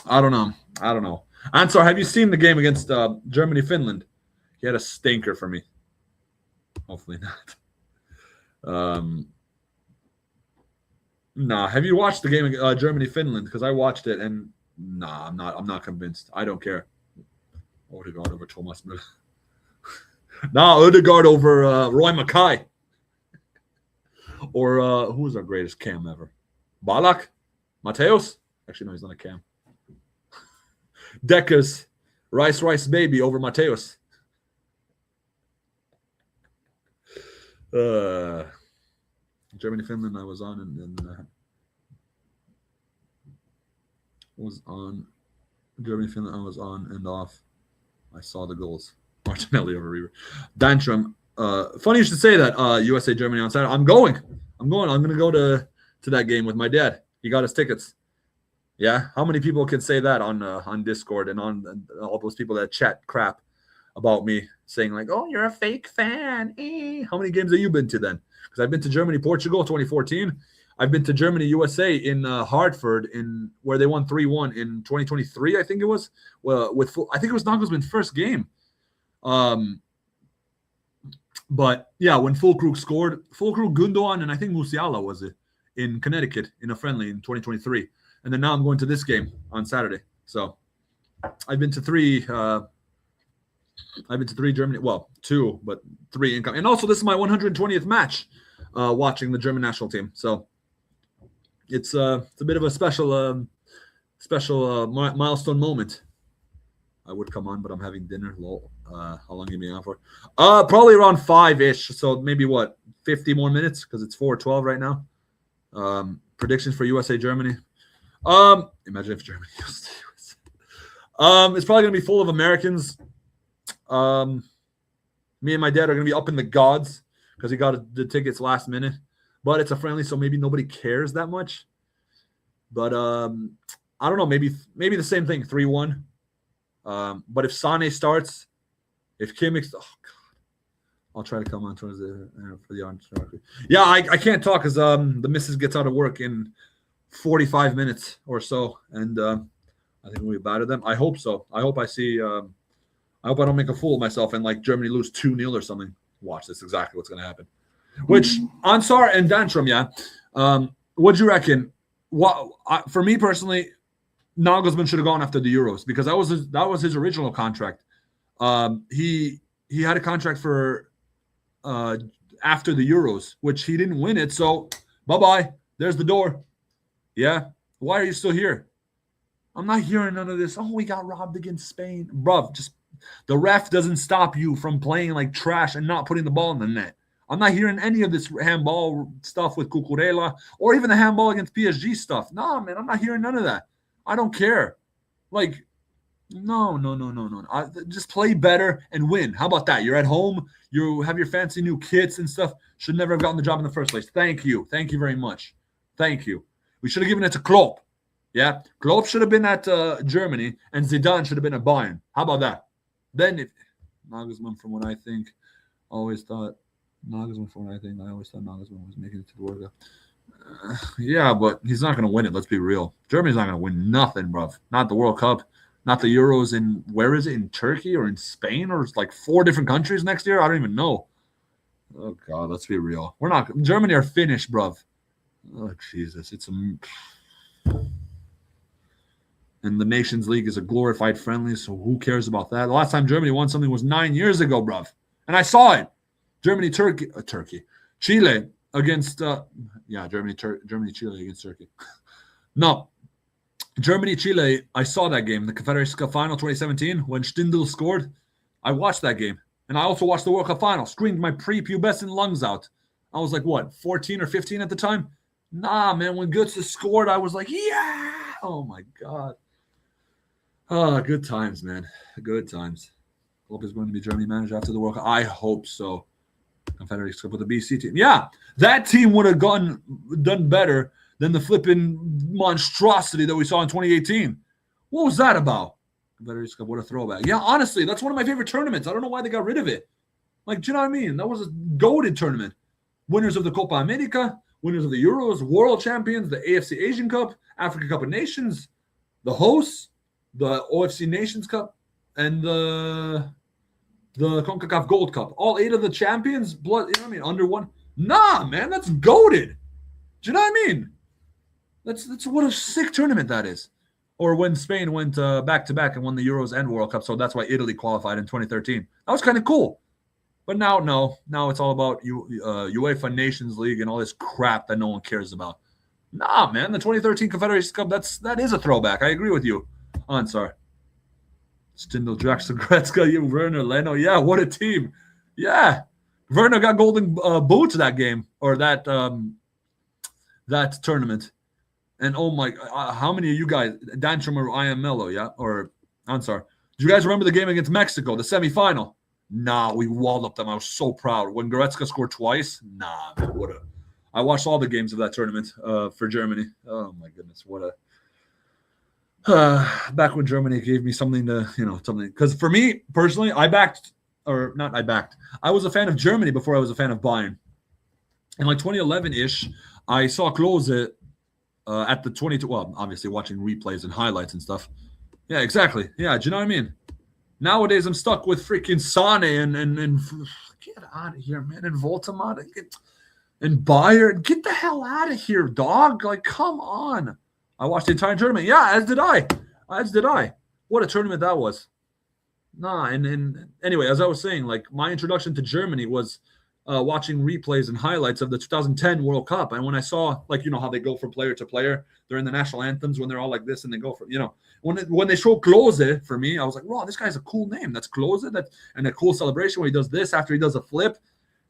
I don't know. Ansar, have you seen the game against Germany, Finland? He had a stinker for me. Hopefully not. Nah, have you watched the game Germany Finland? Because I watched it and I'm not convinced. I don't care. Odegaard over Thomas Müller. Nah, Odegaard over Roy Mackay. Or who was our greatest cam ever? Balak? Mateos? Actually, no, he's not a cam. Decker's Rice Baby over Mateos. Germany, Finland, I was on and was on. Germany, Finland, I was on and off. I saw the goals. Martinelli over Reaver. Dantrum. Funny you should say that. USA, Germany on Saturday. I'm going. I'm going to go to that game with my dad. He got us tickets. Yeah. How many people can say that on Discord and on all those people that chat crap about me saying like, oh, you're a fake fan. How many games have you been to then? Because I've been to Germany, Portugal, 2014. I've been to Germany, USA in Hartford in where they won 3-1 in 2023. I think it was. Well, I think it was Nagelsmann's first game. But yeah, when Füllkrug scored, Füllkrug, Gundogan, and I think Musiala was it in Connecticut in a friendly in 2023. And then now I'm going to this game on Saturday. So I've been to three. I've been to three Germany. Well, two, but three income. And also, this is my 120th match watching the German national team. So it's a bit of a special milestone moment. I would come on, but I'm having dinner. Lol. How long are you being on for? Probably around 5-ish. So maybe 50 more minutes because it's 4:12 right now. Predictions for USA Germany. Imagine if Germany goes to USA. It's probably gonna be full of Americans. Me and my dad are gonna be up in the gods because he got the tickets last minute. But it's a friendly, so maybe nobody cares that much. But I don't know. Maybe the same thing, 3-1. But if Sane starts, if Kimmich, oh God, I'll try to come on towards for the orange. Yeah, I can't talk because the missus gets out of work in 45 minutes or so, and I think we'll be bad at them. I hope so. I hope I see. I hope I don't make a fool of myself and like Germany lose 2-0 or something. Watch, this exactly what's going to happen. Which Ansar and Dantrum, yeah. What'd you reckon? For me personally, Nagelsmann should have gone after the Euros because that was his original contract. He had a contract for after the Euros, which he didn't win it. So bye-bye. There's the door. Yeah. Why are you still here? I'm not hearing none of this. Oh, we got robbed against Spain. Bruv, just the ref doesn't stop you from playing like trash and not putting the ball in the net. I'm not hearing any of this handball stuff with Cucurella or even the handball against PSG stuff. No, man, I'm not hearing none of that. I don't care. Like, no. Just play better and win. How about that? You're at home. You have your fancy new kits and stuff. Should never have gotten the job in the first place. Thank you. Thank you very much. Thank you. We should have given it to Klopp. Yeah? Klopp should have been at Germany and Zidane should have been at Bayern. How about that? Then if Nagelsmann, from what I think, I always thought Nagelsmann was making it to the World Cup. Yeah, but he's not going to win it. Let's be real. Germany's not going to win nothing, bruv. Not the World Cup, not the Euros in, where is it, in Turkey or in Spain, or it's like 4 different countries next year? I don't even know. Oh, God, let's be real. We're not, Germany are finished, bruv. Oh, Jesus. And the Nations League is a glorified friendly, so who cares about that? The last time Germany won something was 9 years ago, bruv. And I saw it. Turkey. Chile against, Germany, Chile against Turkey. No, Germany, Chile, I saw that game, the Confederations Cup final 2017, when Stindl scored. I watched that game. And I also watched the World Cup final, screamed my prepubescent lungs out. I was like, what, 14 or 15 at the time? Nah, man, when Götze scored, I was like, yeah! Oh, my God. Oh, good times, man. Good times. Hope is going to be Germany manager after the World Cup. I hope so. Confederations Cup with the BC team. Yeah, that team would have done better than the flipping monstrosity that we saw in 2018. What was that about? Confederations Cup, what a throwback. Yeah, honestly, that's one of my favorite tournaments. I don't know why they got rid of it. Like, do you know what I mean? That was a goated tournament. Winners of the Copa America, winners of the Euros, world champions, the AFC Asian Cup, Africa Cup of Nations, the hosts, the OFC Nations Cup, and the CONCACAF Gold Cup. All 8 of the champions, you know what I mean, under one. Nah, man, that's goated. Do you know what I mean? That's what a sick tournament that is. Or when Spain went back-to-back and won the Euros and World Cup, so that's why Italy qualified in 2013. That was kind of cool. But now it's all about UEFA Nations League and all this crap that no one cares about. Nah, man, the 2013 Confederations Cup, that is a throwback. I agree with you. Ansar. Stindl, Jackson, Gretzka, Werner, Leno. Yeah, what a team. Yeah. Werner got golden boots that game, or that tournament. And oh my, how many of you guys, Danchum or Ian Mello, yeah? Or Ansar. Do you guys remember the game against Mexico, the semifinal? Nah, we walloped them. I was so proud. When Goretzka scored twice, nah, man, I watched all the games of that tournament for Germany. Oh my goodness, what a back when Germany gave me something because for me personally, I was a fan of Germany before I was a fan of Bayern. In like 2011-ish, I saw Klose at the 22. Well, obviously watching replays and highlights and stuff. Yeah, exactly. Yeah, do you know what I mean? Nowadays, I'm stuck with freaking Sane and get out of here, man. And Voltamata and Bayern. Get the hell out of here, dog. Like, come on. I watched the entire tournament. Yeah, as did I. What a tournament that was. Nah, and anyway, as I was saying, like, my introduction to Germany was watching replays and highlights of the 2010 World Cup. And when I saw, like, you know, how they go from player to player, they're in the national anthems when they're all like this, and they go from, you know, when they show Klose for me, I was like, wow, this guy's a cool name. That's Klose. And a cool celebration when he does this after he does a flip.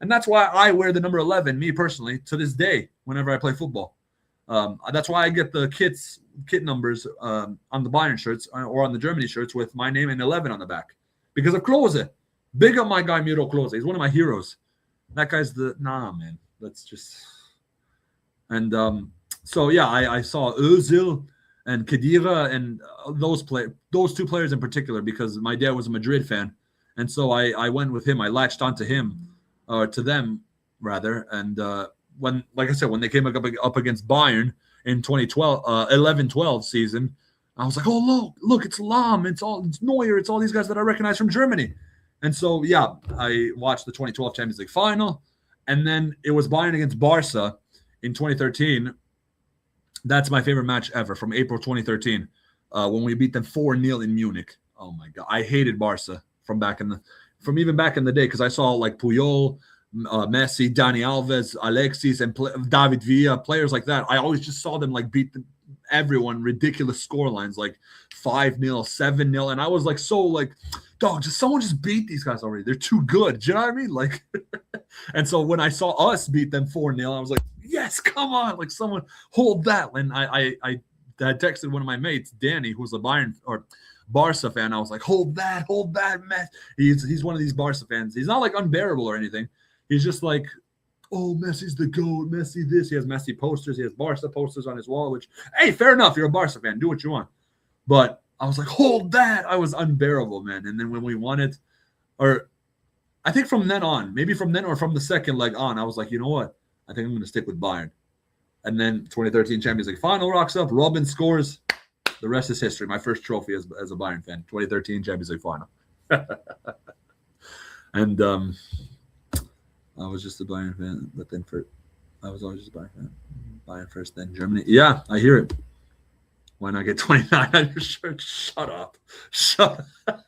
And that's why I wear the number 11, me personally, to this day, whenever I play football. That's why I get the kit numbers on the Bayern shirts or on the Germany shirts with my name and 11 on the back. Because of Klose. Big up my guy, Miro Klose. He's one of my heroes. That guy's man. That's just... And so, yeah, I saw Özil and Khedira and those two players in particular, because my dad was a Madrid fan. And so I went with him. I latched onto him, or to them, rather. And when, like I said, when they came up against Bayern in 2012, 11-12 season, I was like, oh, look, it's Lahm, it's Neuer, it's all these guys that I recognize from Germany. And so, yeah, I watched the 2012 Champions League final. And then it was Bayern against Barca in 2013. That's my favorite match ever, from April 2013, when we beat them 4-0 in Munich. Oh my God, I hated Barca from even back in the day, because I saw like Puyol, Messi, Dani Alves, Alexis, and David Villa, players like that. I always just saw them like beat everyone, ridiculous scorelines, like 5-0, 7-0, and I was like, so like, dog, someone just beat these guys already. They're too good. Do you know what I mean? Like, and so when I saw us beat them 4-0, I was like, yes, come on, like someone hold that. And I texted one of my mates, Danny, who's a Bayern or Barca fan. I was like, hold that, man. He's one of these Barca fans. He's not like unbearable or anything. He's just like, oh, Messi's the GOAT, Messi this. He has Messi posters. He has Barca posters on his wall, which, hey, fair enough. You're a Barca fan. Do what you want. But I was like, hold that. I was unbearable, man. And then when we won it, or I think from then on, maybe from then or from the second leg on, I was like, you know what? I think I'm going to stick with Bayern. And then 2013 Champions League final rocks up. Robin scores. The rest is history. My first trophy as a Bayern fan. 2013 Champions League final. And I was just a Bayern fan, but then I was always just a Bayern fan. Bayern first, then Germany. Yeah, I hear it. Why not get 29 on your shirt? Shut up. Shut up.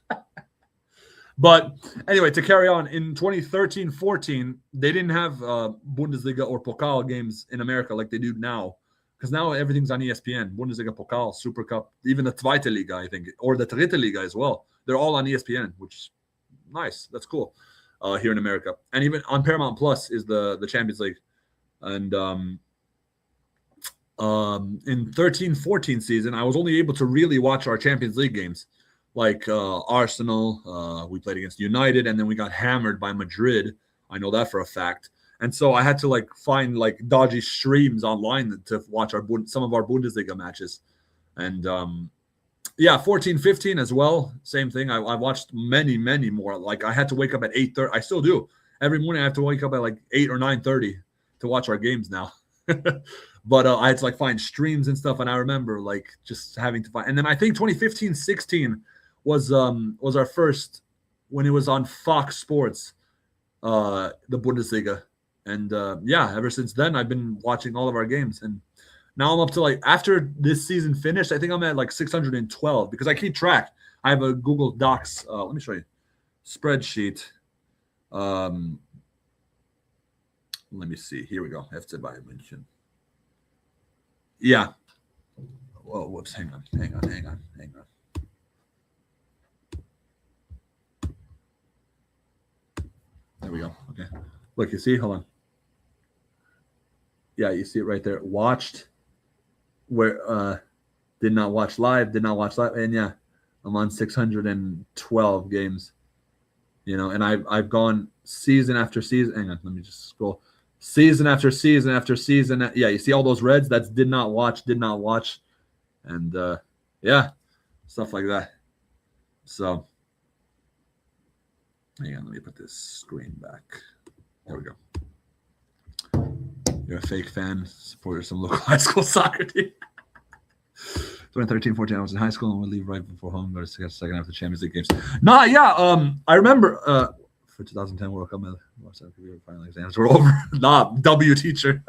But anyway, to carry on, in 2013-14, they didn't have Bundesliga or Pokal games in America like they do now. Because now everything's on ESPN. Bundesliga, Pokal, Super Cup, even the Zweite Liga, I think, or the Dritte Liga as well. They're all on ESPN, which is nice. That's cool here in America. And even on Paramount Plus is the Champions League. And in 13-14 season, I was only able to really watch our Champions League games. Like Arsenal, we played against United, and then we got hammered by Madrid. I know that for a fact. And so I had to find dodgy streams online to watch some of our Bundesliga matches. And 14-15 as well, same thing. I watched many more. Like I had to wake up at 8:30. I still do. Every morning I have to wake up at 8 or 9:30 to watch our games now. But I had to find streams and stuff. And I remember just having to find. And then I think 2015-16 was our first when it was on Fox Sports, the Bundesliga. And ever since then I've been watching all of our games. And now I'm up to after this season finished, I think I'm at 612 because I keep track. I have a Google Docs. Let me show you spreadsheet. Let me see. Here we go. FC Bayern München. Yeah. Whoa, whoops. Hang on. There we go. Okay. Look, you see? Hold on. Yeah, you see it right there. Watched. Where did not watch live. And yeah, I'm on 612 games. And I've gone season after season. Hang on, let me just scroll. Season after season after season. Yeah, you see all those reds? That's did not watch. And stuff like that. So hang on, let me put this screen back. There we go. You're a fake fan, supporter some local high school soccer team. 2013-14, I was in high school and would leave right before home, go to second half of the Champions League games. I remember for 2010 World Cup, my final exams were over. W teacher.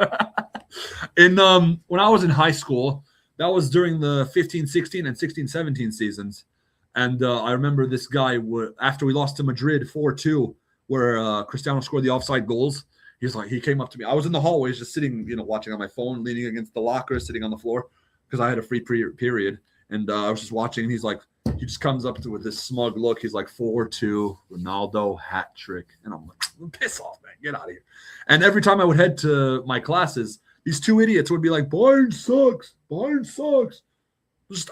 When I was in high school, that was during the 15-16 and 16-17 seasons. And I remember this guy, after we lost to Madrid 4-2, where Cristiano scored the offside goals, he came up to me. I was in the hallways just sitting, watching on my phone, leaning against the locker, sitting on the floor because I had a free period. And I was just watching. And he just comes up with this smug look. He's like 4-2, Ronaldo hat trick. And I'm like, piss off, man. Get out of here. And every time I would head to my classes, these two idiots would be like, Bayern sucks. Just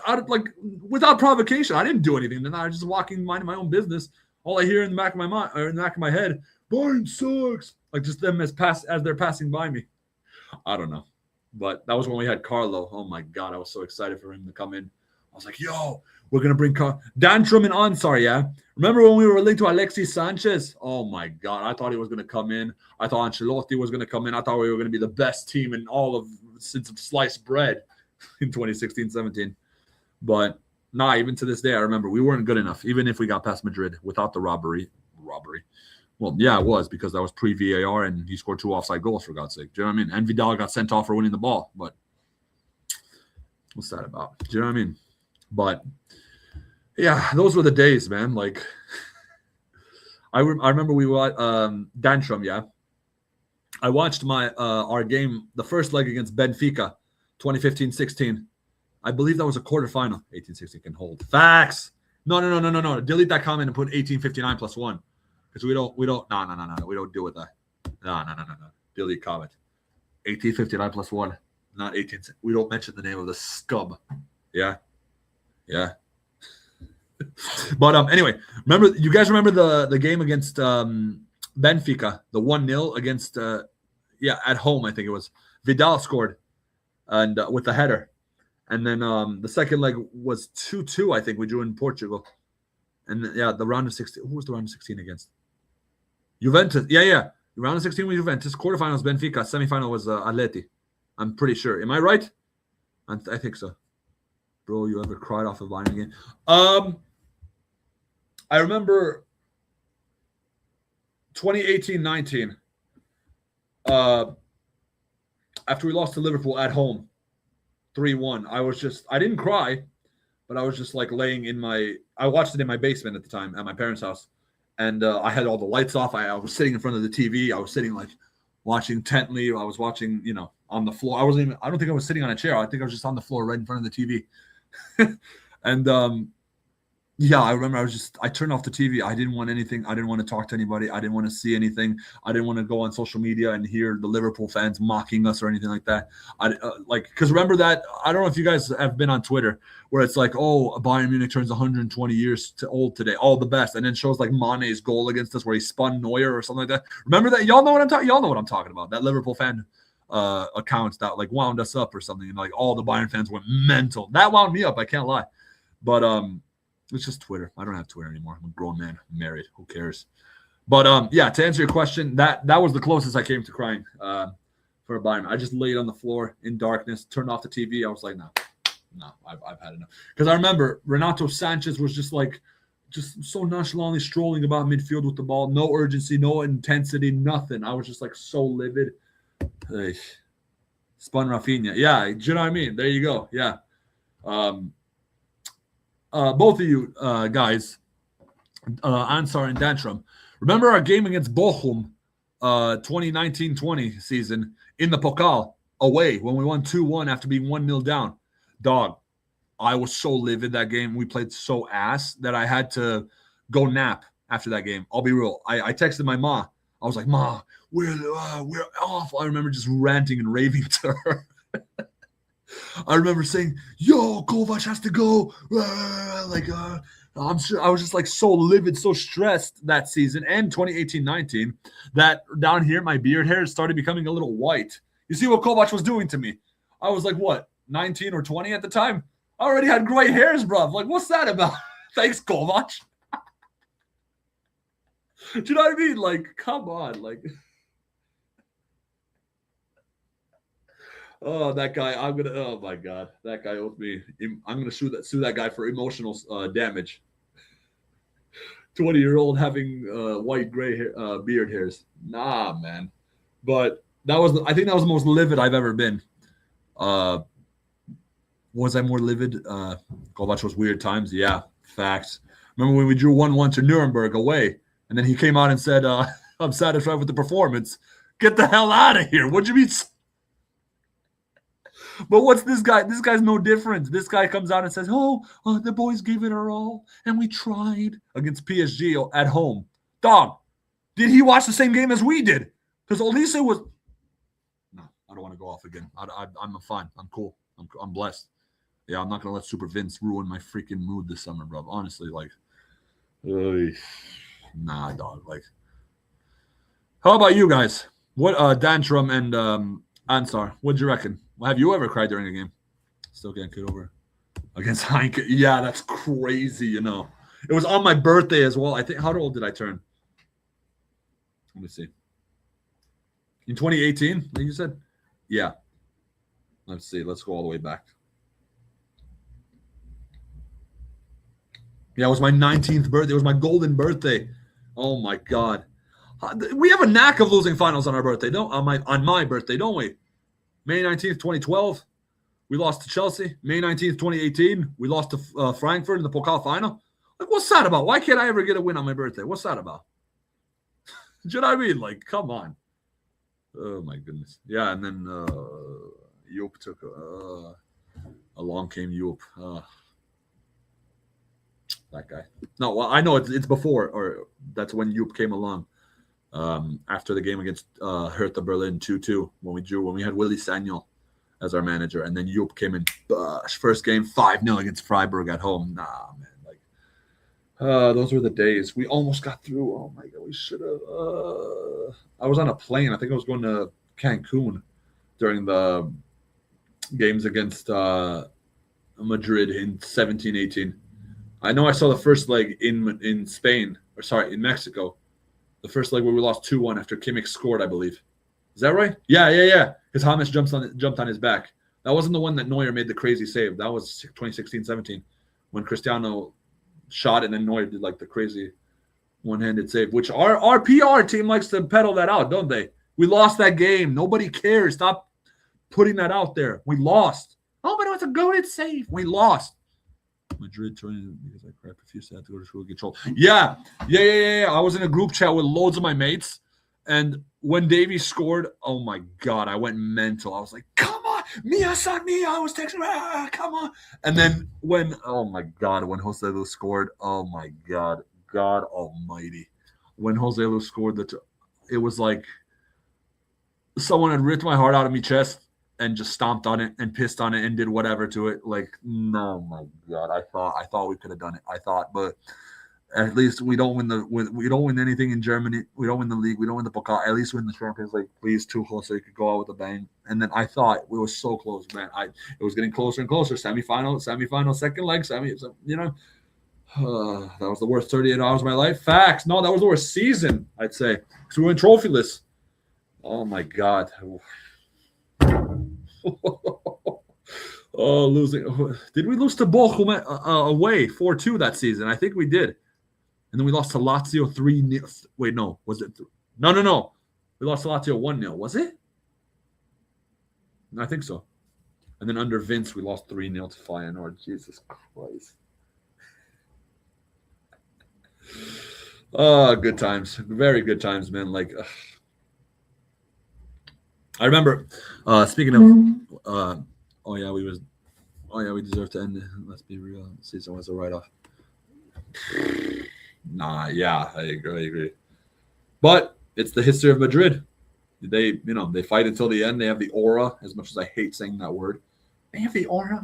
without provocation. I didn't do anything. Then I was just minding my own business. All I hear in the back of my mind, or in the back of my head, Bayern sucks. Just them as they're passing by me. I don't know. But that was when we had Carlo. Oh my God, I was so excited for him to come in. I was like, yo, we're gonna bring Dantrum and Ansar, yeah. Remember when we were linked to Alexis Sanchez? Oh my God, I thought he was gonna come in. I thought Ancelotti was gonna come in. I thought we were gonna be the best team in all of since sliced bread in 2016-17. But even to this day, I remember we weren't good enough, even if we got past Madrid without the robbery. Well, yeah, it was because that was pre-VAR and he scored 2 offside goals, for God's sake. Do you know what I mean? And Vidal got sent off for winning the ball. But what's that about? Do you know what I mean? But, yeah, those were the days, man. I remember we watched Dantrum, yeah. I watched our game, the first leg against Benfica, 2015-16. I believe that was a quarterfinal. 1860 can hold. Facts. No. Delete that comment and put 1859 plus 1. Because we don't. No. We don't deal with that. No. Delete comment. 1859 plus 1. Not 18. We don't mention the name of the scum. Yeah. But anyway, you guys remember the game against Benfica, the 1-0 against at home, I think it was. Vidal scored and with the header. And then the second leg was 2-2, I think. We drew in Portugal. And the round of 16. Who was the round of 16 against? Juventus. Yeah. The round of 16 was Juventus. Quarterfinals, Benfica. Semifinal was Atleti. I'm pretty sure. Am I right? I think so. Bro, you ever cried off a Bayern game? I remember 2018-19. After we lost to Liverpool at home, 3-1. I didn't cry, but I was just like laying in I watched it in my basement at the time at my parents' house. And I had all the lights off. I was sitting in front of the TV. I was sitting like watching intently. I was watching, on the floor. I don't think I was sitting on a chair. I think I was just on the floor right in front of the TV. And yeah, I remember I turned off the TV. I didn't want anything. I didn't want to talk to anybody. I didn't want to see anything. I didn't want to go on social media and hear the Liverpool fans mocking us or anything like that. Because remember that, I don't know if you guys have been on Twitter where it's like, oh, Bayern Munich turns 120 years old today. All the best. And then shows like Mane's goal against us where he spun Neuer or something like that. Remember that? Y'all know what I'm talking about. That Liverpool fan account that like wound us up or something. And like all the Bayern fans went mental. That wound me up. I can't lie. But, it's just Twitter. I don't have Twitter anymore. I'm a grown man. I'm married. Who cares? But yeah, to answer your question, that was the closest I came to crying for a Bayern. I just laid on the floor in darkness, turned off the TV. I was like, no, I've had enough. Because I remember Renato Sanchez was just so nonchalantly strolling about midfield with the ball. No urgency, no intensity, nothing. I was just like so livid. Hey, spun Rafinha. Yeah, do you know what I mean? There you go. Yeah. Both of you guys, Ansar and Dantrum, remember our game against Bochum 2019-20 season in the Pokal away when we won 2-1 after being 1-0 down? Dog, I was so livid that game. We played so ass that I had to go nap after that game. I'll be real. I texted my ma. I was like, Ma, we're off. I remember just ranting and raving to her. I remember saying, yo, Kovac has to go. I'm sure I was just like so livid, so stressed that season and 2018-19 that down here my beard hair started becoming a little white. You see what Kovac was doing to me? I was like, what, 19 or 20 at the time? I already had gray hairs, bruv. Like, what's that about? Thanks, Kovac. Do you know what I mean? Like, come on. Like, oh, that guy, oh my God, that guy owes me. I'm going to sue that guy for emotional damage. 20-year-old having white gray hair, beard hairs. Nah, man. But I think that was the most livid I've ever been. Was I more livid? Kovac was weird times. Yeah, facts. Remember when we drew 1-1 to Nuremberg away, and then he came out and said, I'm satisfied with the performance. Get the hell out of here. What'd you mean? But what's this guy? This guy's no different. This guy comes out and says, the boys gave it our all, and we tried against PSG at home. Dog, did he watch the same game as we did? Because Olise was... No, I don't want to go off again. I'm fine. I'm cool. I'm blessed. Yeah, I'm not going to let Super Vince ruin my freaking mood this summer, bro. Honestly, like... Nah, dog. Like... How about you guys? What, Dantrum and Ansar, what'd you reckon? Have you ever cried during a game? Still can't get over against Heineken. Yeah, that's crazy, It was on my birthday as well. I think, how old did I turn? Let me see. In 2018, I think you said? Yeah. Let's see. Let's go all the way back. Yeah, it was my 19th birthday. It was my golden birthday. Oh, my God. We have a knack of losing finals on our birthday, on my birthday, don't we? May 19th, 2012, we lost to Chelsea. May 19th, 2018, we lost to Frankfurt in the Pokal final. Like, what's that about? Why can't I ever get a win on my birthday? What's that about? Do you know what I mean? Like, come on. Oh, my goodness. Yeah, and then Joop took along came Joop. That guy. No, well, I know it's before, or that's when Joop came along. After the game against Hertha Berlin 2-2 when we had Willy Sagnol as our manager, and then Joop came in first game 5-0 against Freiburg at home. Nah, man, like those were the days. We almost got through. Oh my God, we should have. I was on a plane. I think I was going to Cancun during the games against Madrid in 17-18. I know I saw the first leg in Spain, in Mexico. The first leg where we lost 2-1 after Kimmich scored, I believe. Is that right? Yeah. Because James jumped on his back. That wasn't the one that Neuer made the crazy save. That was 2016-17 when Cristiano shot and then Neuer did like the crazy one-handed save, which our PR team likes to peddle that out, don't they? We lost that game. Nobody cares. Stop putting that out there. We lost. Oh, but it was a goated save. We lost. Madrid trying because I crap if you had to go to school get trolled. Yeah. I was in a group chat with loads of my mates, and when Davey scored, oh my god, I went mental. I was like, "Come on, Mia, son, Mia!" I was texting, "Come on!" And then when Jose Lu scored, oh my god, God Almighty, when Jose Lu scored, it was like someone had ripped my heart out of my chest and just stomped on it and pissed on it and did whatever to it. Like, no, my God, I thought we could have done it. But at least we don't win anything in Germany. We don't win the league. We don't win the Pokal. At least win the Champions League. Please, Tuchel, so you could go out with a bang. And then I thought we were so close, man. It was getting closer and closer. Semifinal, second leg, that was the worst 38 hours of my life. Facts. No, that was the worst season, I'd say, because we went trophyless. Oh my God. Oh, losing. Did we lose to Bochum away 4-2 that season? I think we did. And then we lost to Lazio 3-0. Wait, no. Was it? No. We lost to Lazio 1-0. Was it? I think so. And then under Vince, we lost 3-0 to Feyenoord. Jesus Christ. Oh, good times. Very good times, man. Like, I remember, speaking of, we deserve to end it. Let's be real. The season was a write-off. Nah, yeah, I agree. But it's the history of Madrid. They fight until the end. They have the aura, as much as I hate saying that word. They have the aura.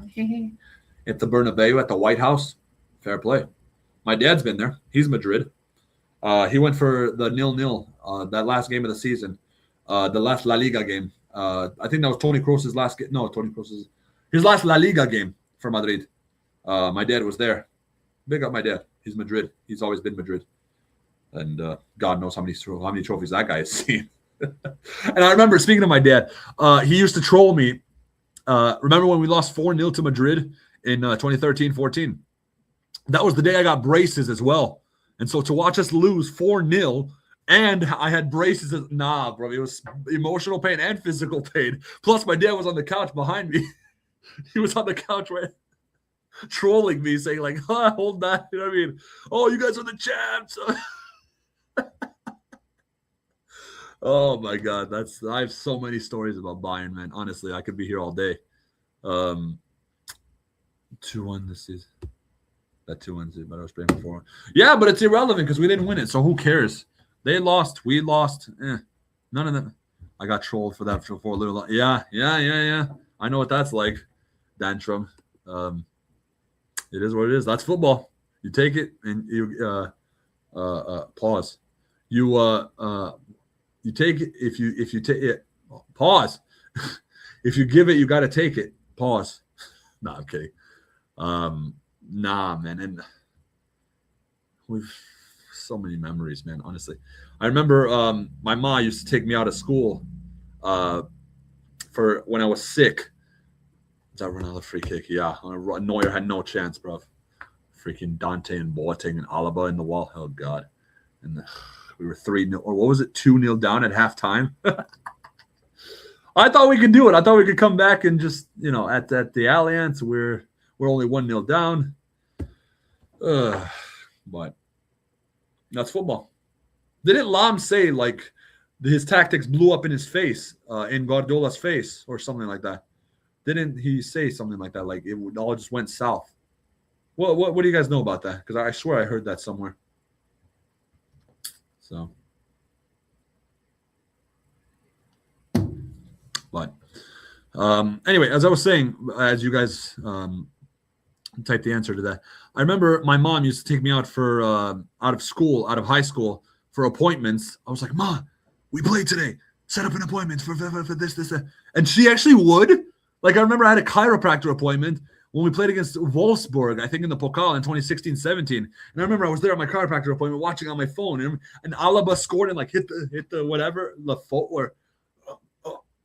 At the Bernabeu, at the White House. Fair play. My dad's been there. He's Madrid. He went for the 0-0, that last game of the season. The last La Liga game. I think that was Toni Kroos's last game. No, Toni Kroos's his last La Liga game for Madrid. My dad was there. Big up my dad. He's Madrid. He's always been Madrid. And God knows how many trophies that guy has seen. And I remember, speaking of my dad, he used to troll me. Remember when we lost 4-0 to Madrid in 2013-14? That was the day I got braces as well. And so to watch us lose 4-0, and I had braces. Nah, bro. It was emotional pain and physical pain. Plus, my dad was on the couch behind me. He was on the couch trolling me, saying like, hold that. You know what I mean? Oh, you guys are the champs. Oh, my God. I have so many stories about Bayern, man. Honestly, I could be here all day. 2-1 this season. That 2-1, but I was praying for 4-1. Yeah, but it's irrelevant because we didn't win it, so who cares? They lost. We lost. None of them. I got trolled for that for a little. Yeah. I know what that's like. Dantrum. It is what it is. That's football. You take it and you pause. You take it if you take it. Pause. If you give it, you got to take it. Pause. Nah, I'm kidding. Nah, man, and we've so many memories, man. Honestly, I remember my mom used to take me out of school for when I was sick. That Ronaldo free kick, yeah. Neuer had no chance, bro. Freaking Dante and Boateng and Alaba in the wall. Oh God, and we were 3-0, or what was it, 2-0 down at halftime. I thought we could do it. I thought we could come back and just, at the Allianz, we're only 1-0 down. But that's football. Didn't Lam say like his tactics blew up in his face, in Guardiola's face, or something like that? Didn't he say something like that? Like it all just went south. What do you guys know about that? Because I swear I heard that somewhere. So, but anyway, as I was saying, as you guys type the answer to that. I remember my mom used to take me out for out of high school for appointments. I was like, "Ma, we played today. Set up an appointment for this, that." And she actually would. Like, I remember I had a chiropractor appointment when we played against Wolfsburg, I think in the Pokal in 2016-17. And I remember I was there at my chiropractor appointment watching on my phone. And Alaba scored and like hit the whatever, the foot or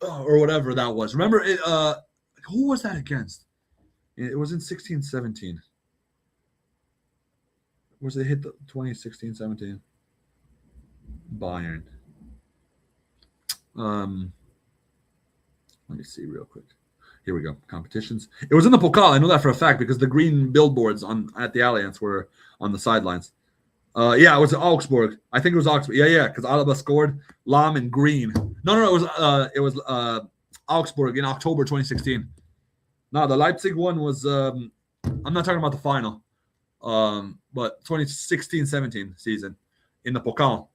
or whatever that was. Remember it? Who was that against? It was in 16-17. Was it hit the 2016-17? Bayern. Let me see real quick. Here we go. Competitions. It was in the Pokal. I know that for a fact because the green billboards at the Allianz were on the sidelines. Yeah, it was Augsburg. I think it was Augsburg. Yeah, because Alaba scored. Lahm in green. No. It was Augsburg in October 2016. No, the Leipzig one was. I'm not talking about the final. But 2016-17 season in the Pokal.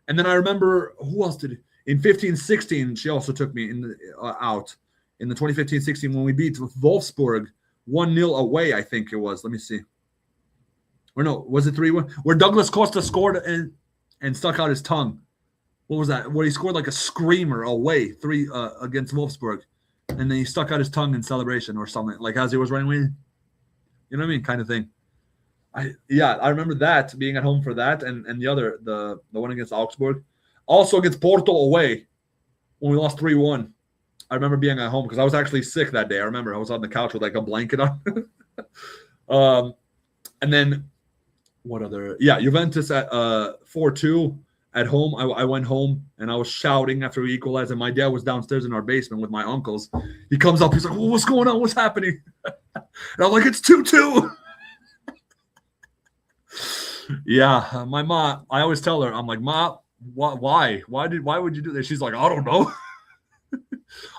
And then I remember who else did it? In 15-16, she also took me in the, out in the 2015-16 when we beat Wolfsburg 1-0 away, I think it was. Let me see. Or no, was it 3-1? Where Douglas Costa scored and stuck out his tongue. What was that? Where he scored like a screamer away, 3 against Wolfsburg. And then he stuck out his tongue in celebration or something, like as he was running away. You know what I mean? Kind of thing. I remember that, being at home for that, and the one against Augsburg. Also against Porto away when we lost 3-1. I remember being at home because I was actually sick that day. I remember I was on the couch with like a blanket on. And then what other? Yeah, Juventus at 4-2 at home. I went home and I was shouting after we equalized, and my dad was downstairs in our basement with my uncles. He comes up, he's like, "What's going on? What's happening?" And I'm like, "It's 2-2." Yeah, my mom. I always tell her, I'm like, "Ma, why? Why would you do this?" She's like, "I don't know."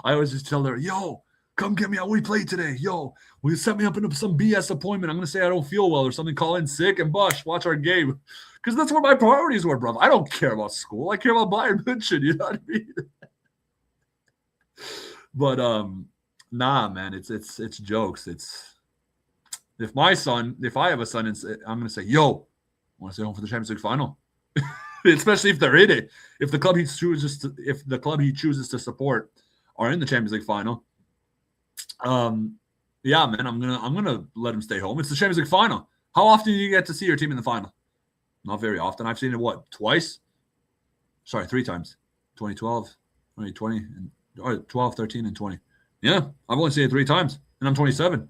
I always just tell her, "Yo, come get me out. We play today. Yo, will you set me up into some BS appointment? I'm gonna say I don't feel well or something. Call in sick and watch our game, because that's where my priorities were, bro. I don't care about school. I care about Bayern München. You know what I mean?" But nah, man, it's jokes. It's if I have a son, I'm gonna say, "Yo, want to stay home for the Champions League final?" Especially if they're in it. If the club he chooses to support are in the Champions League final, yeah, man, I'm gonna let him stay home. It's the Champions League final. How often do you get to see your team in the final? Not very often. I've seen it twice? Sorry, 3 times. 2012, 2020, and 12, 13, and 20. Yeah, I've only seen it 3 times, and I'm 27.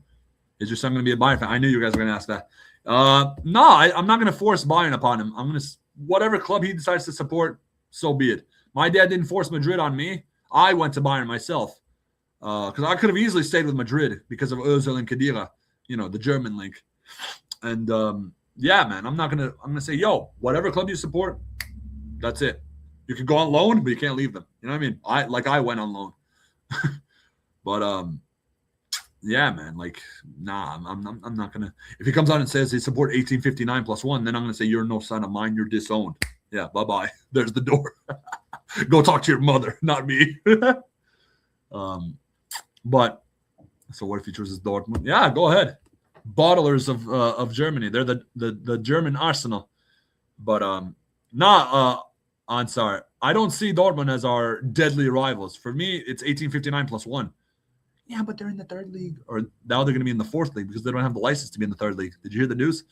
It's just I'm going to be a Bayern fan. I knew you guys were going to ask that. No, I'm not going to force Bayern upon him. I'm going to whatever club he decides to support, so be it. My dad didn't force Madrid on me. I went to Bayern myself because I could have easily stayed with Madrid because of Özil and Khedira, the German link. And yeah, man, I'm going to say, yo, whatever club you support, that's it. You can go on loan, but you can't leave them. You know what I mean? I went on loan. But yeah, man, nah, I'm not gonna. If he comes out and says he support 1859 plus 1, then I'm gonna say you're no son of mine. You're disowned. Yeah, bye. There's the door. Go talk to your mother, not me. But so what if he chooses Dortmund? Yeah, go ahead. Bottlers of Germany. They're the German Arsenal. But I'm sorry. I don't see Dortmund as our deadly rivals. For me, it's 1859 plus 1. Yeah, but they're in the 3rd league. Or now they're going to be in the 4th league because they don't have the license to be in the 3rd league. Did you hear the news?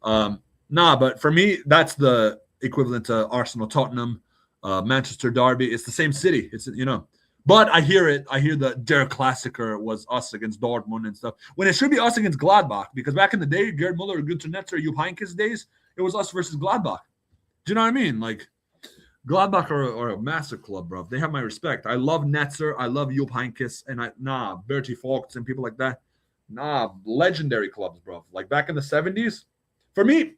Nah, but for me, that's the equivalent to Arsenal, Tottenham, Manchester Derby. It's the same city. It's, But I hear it. I hear that Der Klassiker was us against Dortmund and stuff. When it should be us against Gladbach. Because back in the day, Gerd Muller, Günter Netzer, Jupp Heynckes days, it was us versus Gladbach. Do you know what I mean? Gladbach are a massive club, bro. They have my respect. I love Netzer. I love Jupp Heynckes. And Bertie Vogts and people like that. Legendary clubs, bro. Back in the 70s. For me,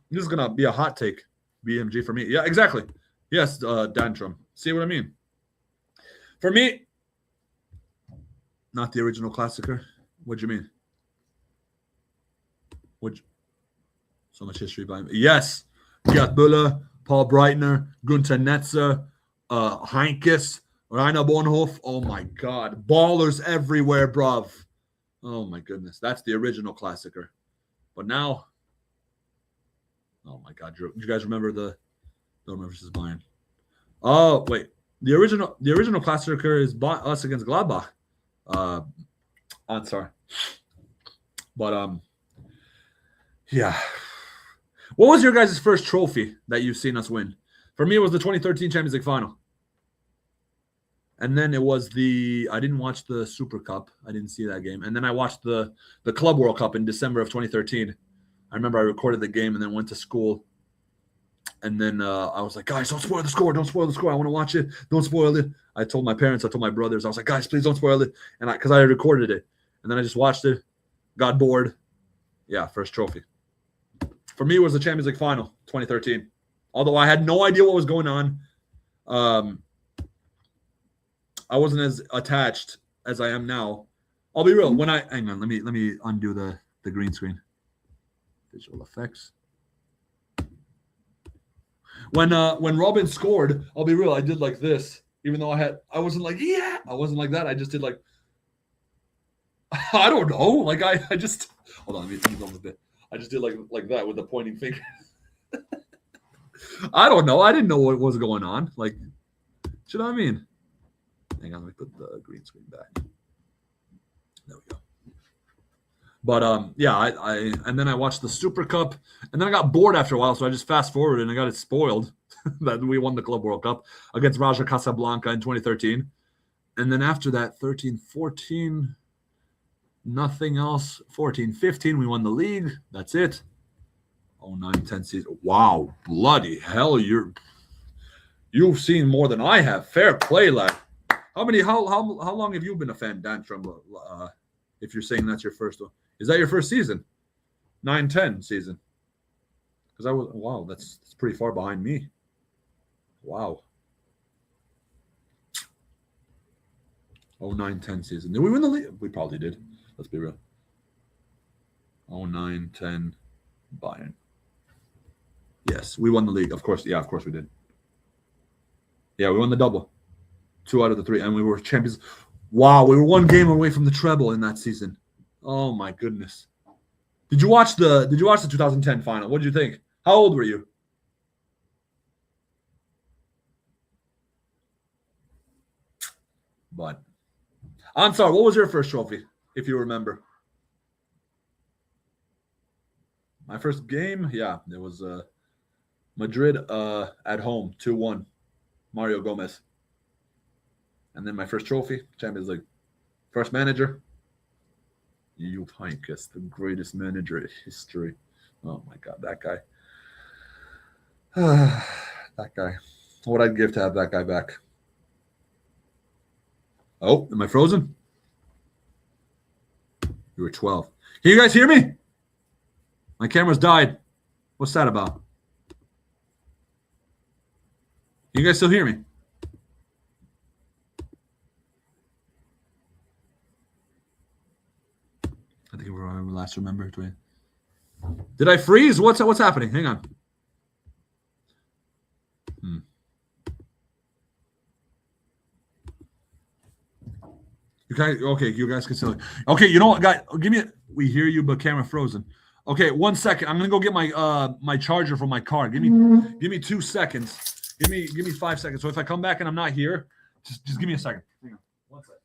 this is going to be a hot take. BMG for me. Yeah, exactly. Yes, Dantrum. See what I mean? For me, not the original Klassiker. What do you mean? So much history behind me. Yes. Gerd Müller, Paul Breitner, Günter Netzer, Heynckes, Rainer Bonhoff. Oh, my God. Ballers everywhere, bruv. Oh, my goodness. That's the original Klassiker. But now, oh, my God. Do you guys remember the Dortmund versus Bayern? Oh, wait. The original Klassiker is us against Gladbach. I'm sorry. But, yeah. What was your guys' first trophy that you've seen us win? For me, it was the 2013 Champions League final. And then it was I didn't watch the Super Cup. I didn't see that game. And then I watched the Club World Cup in December of 2013. I remember I recorded the game and then went to school. And then I was like, guys, don't spoil the score. Don't spoil the score. I want to watch it. Don't spoil it. I told my parents, I told my brothers, I was like, guys, please don't spoil it. And because I recorded it. And then I just watched it, got bored. Yeah, first trophy. For me, it was the Champions League final, 2013. Although I had no idea what was going on. I wasn't as attached as I am now. I'll be real. Hang on, let me undo the green screen. Visual effects. When Robin scored, I'll be real, I did like this. Even though I wasn't like, yeah, I wasn't like that. I just did like, I don't know. Like I just, hold on, let me go a bit. I just did like that with the pointing finger. I don't know. I didn't know what was going on. Like, you know what I mean? Hang on, let me put the green screen back. There we go. But yeah, I and then I watched the Super Cup, and then I got bored after a while, so I just fast forwarded and I got it spoiled that we won the Club World Cup against Raja Casablanca in 2013. And then after that, 13, 14, nothing else. 14, 15, we won the league. That's it. 09, 10 season. Wow, bloody hell, you've seen more than I have. Fair play, lad. How long have you been a fan, Dan Trumbo? If you're saying that's your first one. Is that your first season? 9-10 season. Because wow, that's pretty far behind me. Wow. 09-10 season. Did we win the league? We probably did. Let's be real. 09-10 Bayern. Yes, we won the league. Of course. Yeah, of course we did. Yeah, we won the double. 2 out of the 3. And we were champions. Wow, we were 1 game away from the treble in that season. Oh my goodness. Did you watch the 2010 final? What did you think? How old were you? But I'm sorry, what was your first trophy, if you remember? My first game, yeah, it was Madrid at home, 2-1. Mario Gomez. And then my first trophy, Champions League. First manager, Jupp Heynckes, the greatest manager in history. Oh my God, that guy. That guy. What I'd give to have that guy back. Oh, am I frozen? You were 12. Can you guys hear me? My camera's died. What's that about? You guys still hear me? I think we're last remember. Did I freeze? What's happening? Hang on. You guys, okay, you guys can still. Okay, you know what, guys? We hear you, but camera frozen. Okay, 1 second. I'm gonna go get my my charger from my car. Give me 2 seconds. Give me 5 seconds. So if I come back and I'm not here, just give me a second. Hang on. 1 second.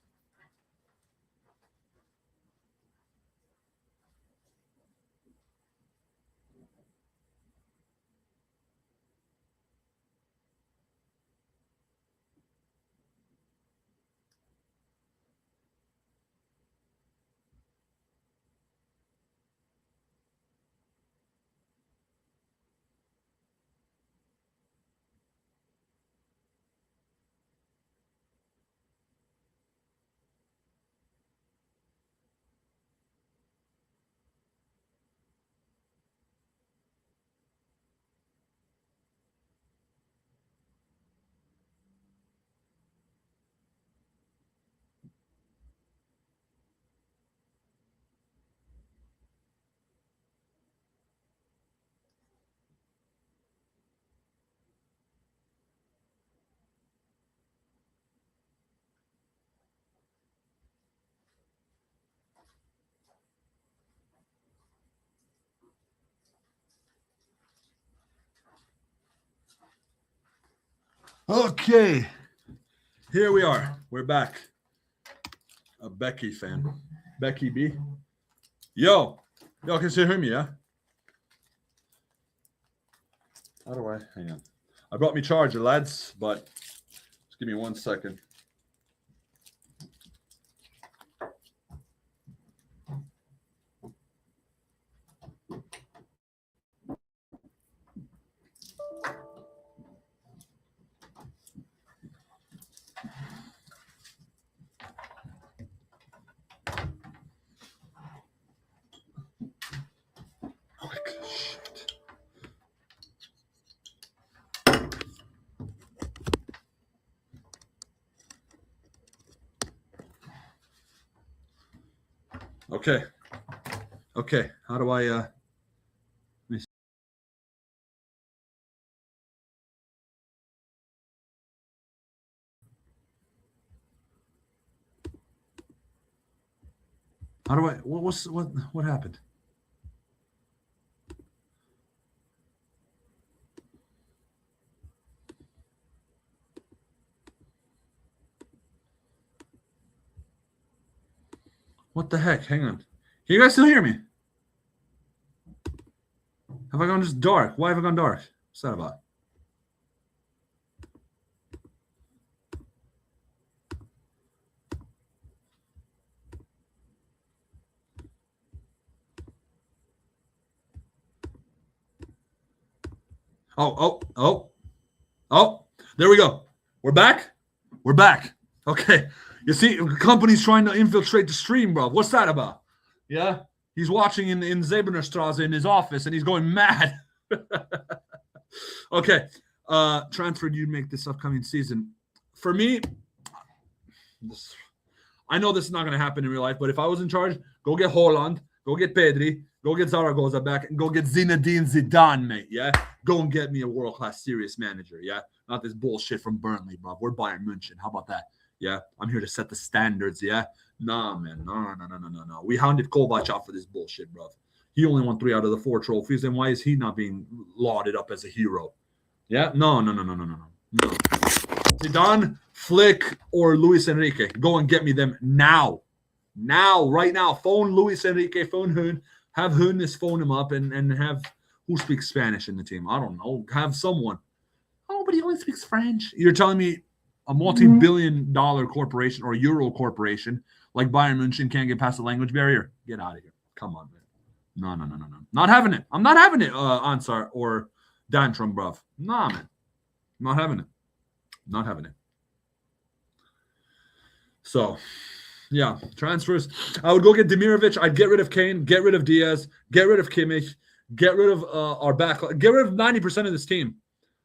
Okay, here we are. We're back. A Becky fan. Becky B. Yo, y'all can still hear me, yeah? How do I? Hang on. I brought me charger, lads, but just give me 1 second. Shit. Okay. Okay. How do I let me see. How do I what happened? What the heck? Hang on. Can you guys still hear me? Have I gone just dark? Why have I gone dark? What's that about? Oh, there we go. We're back. We're back. Okay. You see, the company's trying to infiltrate the stream, bro. What's that about? Yeah. He's watching in Zebernerstrasse in his office and he's going mad. Okay. Transfer you make this upcoming season. For me, I know this is not going to happen in real life, but if I was in charge, go get Haaland, go get Pedri, go get Zaragoza back, and go get Zinedine Zidane, mate. Yeah, go and get me a world-class serious manager. Yeah, not this bullshit from Burnley, bro. We're Bayern München. How about that? Yeah, I'm here to set the standards. Yeah, nah, man, no. We hounded Kovac out for this bullshit, bro. He only won 3 out of the 4 trophies, and why is he not being lauded up as a hero? Yeah, no. Zidane, Flick, or Luis Enrique. Go and get me them now. Now, right now. Phone Luis Enrique, phone Hoon. Have Hoon phone him up and have who speaks Spanish in the team. I don't know. Have someone. Oh, but he only speaks French. You're telling me a multi-billion-dollar corporation or Euro corporation like Bayern München can't get past the language barrier? Get out of here. Come on, man. No. Not having it. I'm not having it, Ansar or Dantrum, bruv. Nah, man. Not having it. Not having it. So, yeah, transfers. I would go get Demirovic. I'd get rid of Kane, get rid of Diaz, get rid of Kimmich, get rid of our back, get rid of 90% of this team.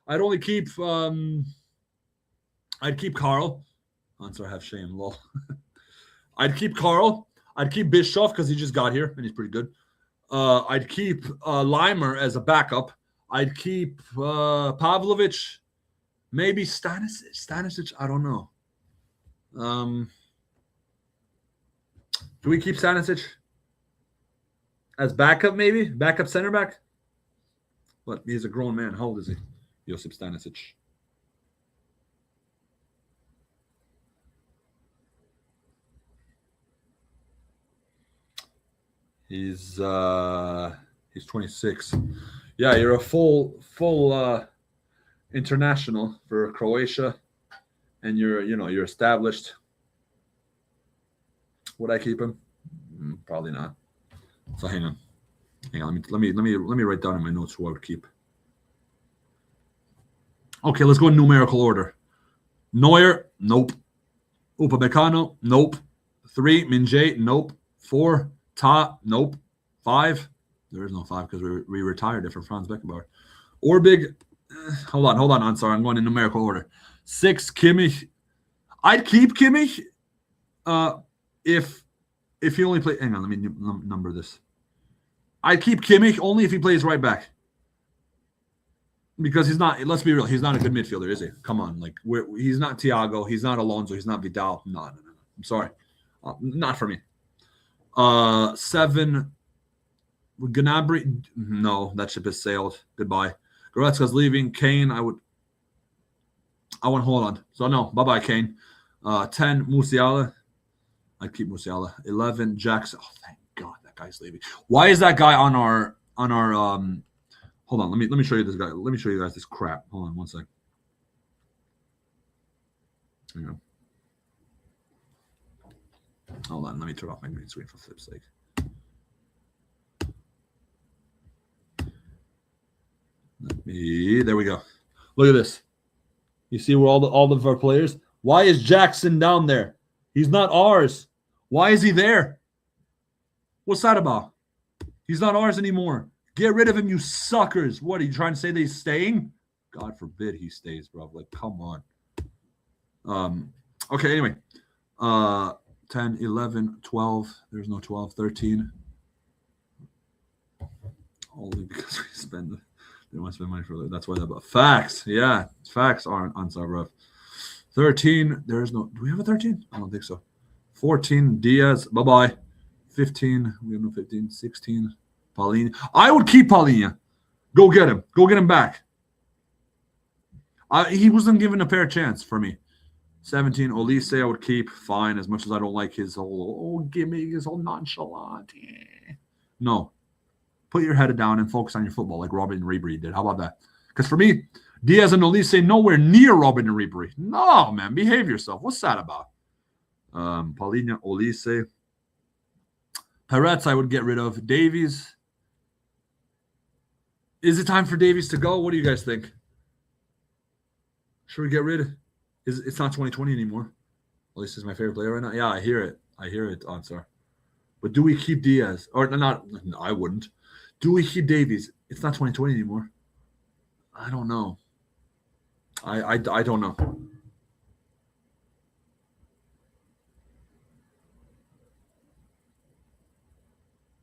I'd only keep I'd keep Carl. Answer have shame, lol. I'd keep Carl. I'd keep Bischoff because he just got here and he's pretty good. I'd keep Leimer as a backup. I'd keep Pavlovic. Maybe Stanisic. I don't know. Do we keep Stanisic as backup? Maybe backup center back. But he's a grown man. How old is he? Josip Stanisic. He's 26. Yeah, you're a full international for Croatia, and you're established. Would I keep him? Probably not. So hang on. Let me write down in my notes who I would keep. Okay, let's go in numerical order. Neuer, nope. Upamecano, nope. 3, Min-jae, nope. 4, Ta, nope. 5, there is no 5 because we retired it from Franz Beckenbauer. Orbig, hold on. I'm sorry, I'm going in numerical order. 6, Kimmich. I'd keep Kimmich if he only play. Hang on, let me number this. I'd keep Kimmich only if he plays right back. Because he's not, let's be real, he's not a good midfielder, is he? Come on, like he's not Thiago, he's not Alonso, he's not Vidal. No. I'm sorry, not for me. 7, Gnabry. No, that ship has sailed. Goodbye. Goretzka's leaving. Kane, I want Haaland. So no, bye bye Kane. 10, Musiala. I'd keep Musiala. 11, Jackson. Oh, thank God that guy's leaving. Why is that guy on our Hold on, let me show you this guy. Let me show you guys this crap. Hold on one sec. Hang on. Hold on, let me turn off my green screen for flip's sake. There we go. Look at this. You see where all of our players? Why is Jackson down there? He's not ours. Why is he there? What's that about? He's not ours anymore. Get rid of him, you suckers. What, are you trying to say that he's staying? God forbid he stays, bro. Like, come on. Okay, anyway. 10, 11, 12. There's no 12, 13. Only because we they want to spend money for that. That's why they're about facts. Yeah, facts aren't on Zagreb. 13. There is no. Do we have a 13? I don't think so. 14. Diaz. Bye bye. 15. We have no 15. 16. Paulinho. I would keep Paulinho. Go get him. Go get him back. He wasn't given a fair chance for me. 17. Olise I would keep. Fine, as much as I don't like his whole gimmick, his whole nonchalant. No. Put your head down and focus on your football like Robin Ribery did. How about that? Because for me, Diaz and Olise nowhere near Robin Ribery. No, man. Behave yourself. What's that about? Paulinho, Olise. Peretz I would get rid of. Davies. Is it time for Davies to go? What do you guys think? Should we get rid? It's not 2020 anymore. Olise is my favorite player right now. Yeah, I hear it. Ansar. But do we keep Diaz? Or not? No, I wouldn't. Do we keep Davies? It's not 2020 anymore. I don't know. I don't know.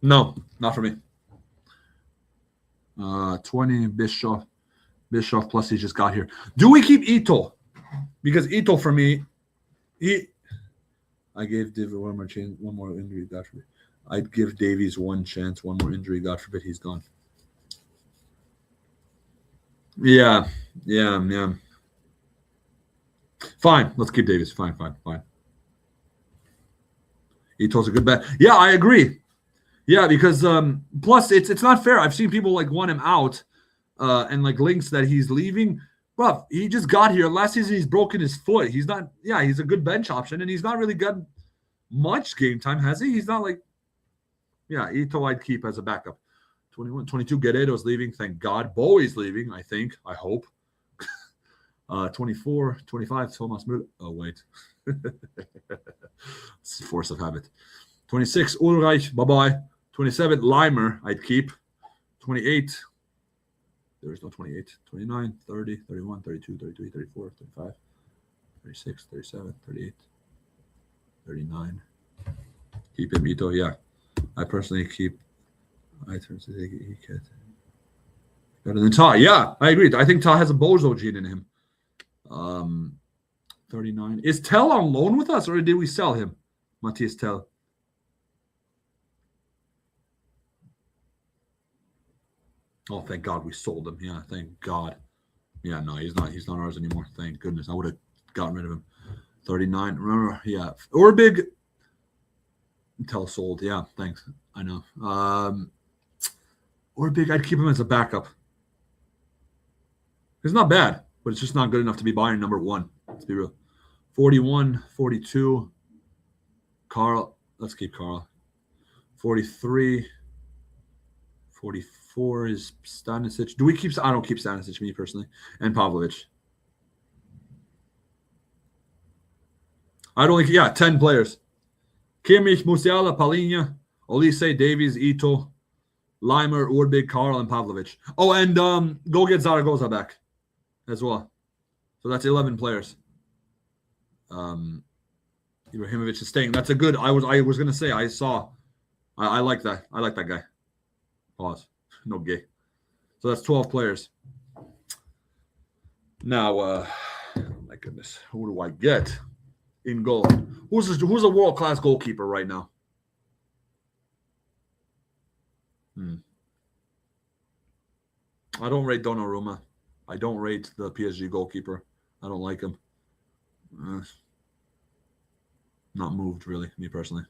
No, not for me. 20 Bischoff plus he just got here. Do we keep Ito? Because Ito for me, I gave David one more chance, one more injury. God forbid. I'd give Davies one chance, one more injury. God forbid he's gone. Yeah. Fine, let's keep Davies. Fine. Ito's a good bet. Yeah, I agree. Yeah, because plus it's not fair. I've seen people like want him out, and like links that he's leaving. Bro, he just got here. Last season he's broken his foot. He's not. Yeah, he's a good bench option, and he's not really got much game time, has he? He's not like. Yeah, Ito I'd keep as a backup. 21, 22. Guerrero's leaving. Thank God. Bowie's leaving. I think. I hope. 24, 25. Thomas Müller. Oh wait. It's a force of habit. 26. Ulreich. Bye bye. 27, Limer, I'd keep. 28, there is no 28. 29, 30, 31, 32, 33, 34, 35, 36, 37, 38, 39. Keep him, Ito, yeah. I personally keep. I turn to he could. Better than Ta. Yeah, I agree. I think Ta has a Bozo gene in him. 39. Is Tell on loan with us, or did we sell him? Matthias Tell. Oh, thank God we sold him. Yeah, thank God. Yeah, no, he's not ours anymore. Thank goodness. I would have gotten rid of him. 39. Remember, yeah. Orbig. Tell sold. Yeah, thanks. I know. Orbig, I'd keep him as a backup. It's not bad, but it's just not good enough to be buying number one. Let's be real. 41, 42. Carl. Let's keep Carl. 43. 44 is Stanisic. Do we keep? I don't keep Stanisic, me personally, and Pavlovic. I'd only 10 players. Kimmich, Musiala, Paulinho, Olise, Davies, Ito, Limer, Urbig, Carl, and Pavlovic. Oh, and go get Zaragoza back as well. So that's 11 players. Ibrahimovic is staying. That's a good. I was gonna say I like that. I like that guy. Pause. No gay. So that's 12 players. Now, oh my goodness, who do I get in goal? Who's a world-class goalkeeper right now? I don't rate Donnarumma. I don't rate the PSG goalkeeper. I don't like him. Not moved, really, me personally.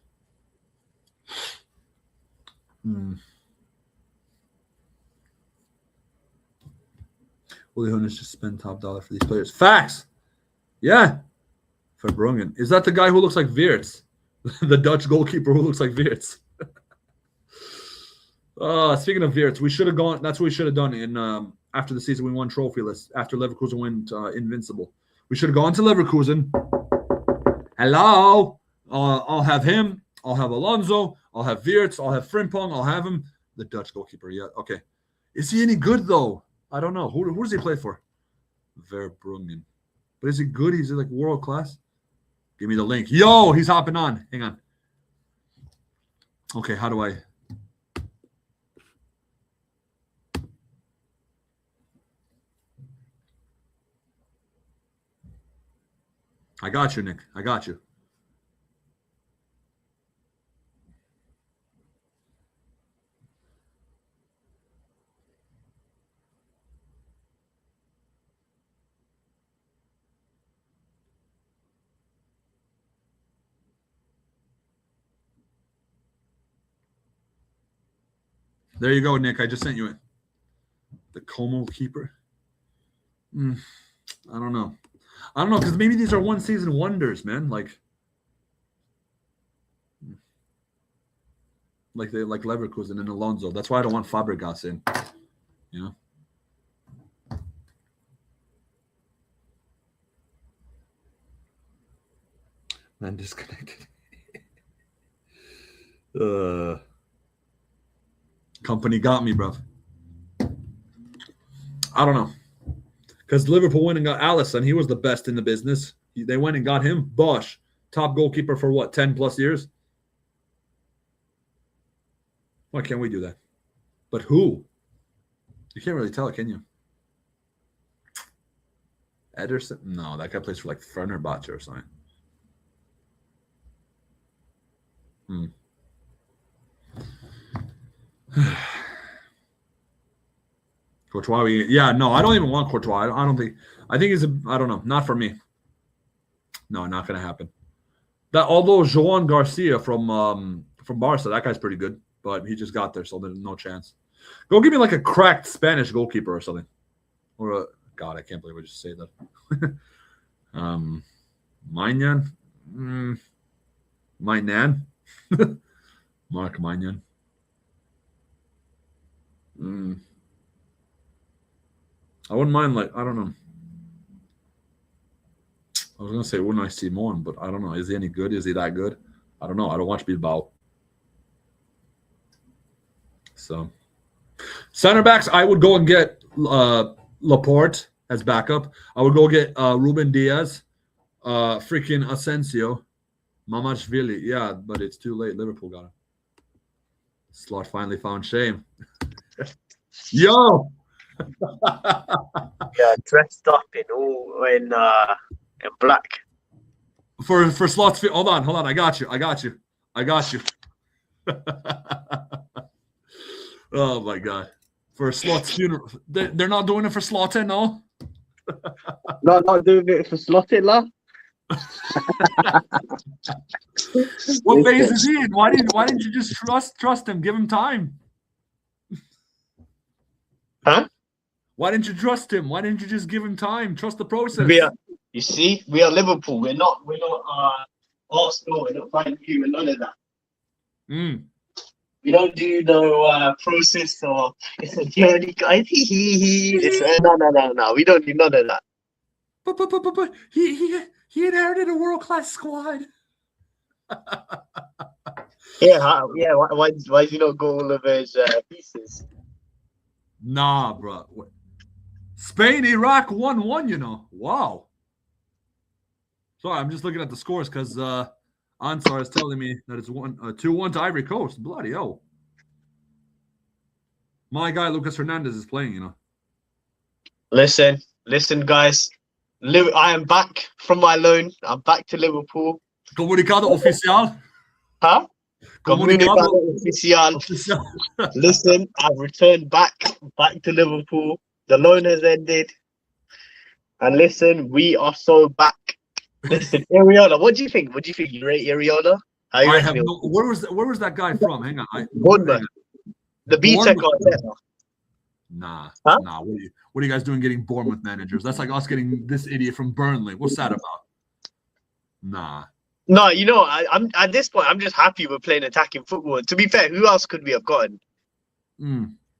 Uli Hoeneß just spend top dollar for these players. Facts. Yeah. Verbruggen. Is that the guy who looks like Weerts? The Dutch goalkeeper who looks like Weerts. Speaking of Weerts, we should have gone. That's what we should have done in after the season we won trophyless. After Leverkusen went invincible, we should have gone to Leverkusen. Hello. I'll have him. I'll have Alonso. I'll have Weerts. I'll have Frimpong. I'll have him. the Dutch goalkeeper. Yeah, okay. Is he any good though? I don't know. Who does he play for? Verbruggen. But is he good? He's like world class. Give me the link. Yo, he's hopping on. Hang on. Okay, how do I? I got you, Nick. I got you. There you go, Nick. I just sent you it. The Como keeper. I don't know. I don't know, because maybe these are one season wonders, man. Like they like Leverkusen and Alonso. That's why I don't want Fabregas in. You know. Man, disconnected. Company got me, bro. I don't know. Because Liverpool went and got Alisson. He was the best in the business. They went and got him. Bosch, top goalkeeper for what, 10 plus years? Why can't we do that? But who? You can't really tell, can you? Ederson? No, that guy plays for like Fenerbahce or something. Courtois, yeah, no, I don't even want Courtois. I don't think. I think he's I don't know, not for me. No, not gonna happen. That although Joan Garcia from Barca, that guy's pretty good, but he just got there, so there's no chance. Go give me like a cracked Spanish goalkeeper or something, or God, I can't believe I just say that. Maignan, Maignan, Mark Maignan. I wouldn't mind, like, I don't know. I was going to say, wouldn't I see Mon, but I don't know. Is he any good? Is he that good? I don't know. I don't watch Bilbao. So, center backs, I would go and get Laporte as backup. I would go get Ruben Diaz, freaking Asensio, Mamashvili. Yeah, but it's too late. Liverpool got him. Slot finally found shame. Yo! Yeah, dressed up in black. For Slots, hold on. I got you. Oh my God! For Slots funeral, they're not doing it for Slotin, no. Not doing it for Slotin, lah. What phase is he in? Why didn't you just trust him? Give him time. Huh? Why didn't you trust him? Why didn't you just give him time? Trust the process. We are Liverpool. We're not Arsenal. We're not fighting you. We're none of that. We don't do no process or it's a journey guide. No. We don't do none of that. But he inherited a world-class squad. Yeah. Why do you not go all of his pieces? Nah, bro. Spain, Iraq 1-1, you know. Wow. Sorry, I'm just looking at the scores because Ansar is telling me that it's 2-1 to Ivory Coast. Bloody hell. My guy, Lucas Hernandez, is playing, you know. Listen, guys. I am back from my loan. I'm back to Liverpool. Comunicado oficial. Huh? Comunicado oficial. Listen, I've returned back to Liverpool. The loan has ended. And listen, we are so back. Listen, Areola, what do you think? You rate Areola? I have no. Where was that guy from? Hang on. Bournemouth. The B-Tech Arteta. Nah. Huh? Nah. What are you guys doing getting Bournemouth managers? That's like us getting this idiot from Burnley. What's that about? Nah. No, you know, I'm at this point. I'm just happy we're playing attacking football. To be fair, who else could we have gotten?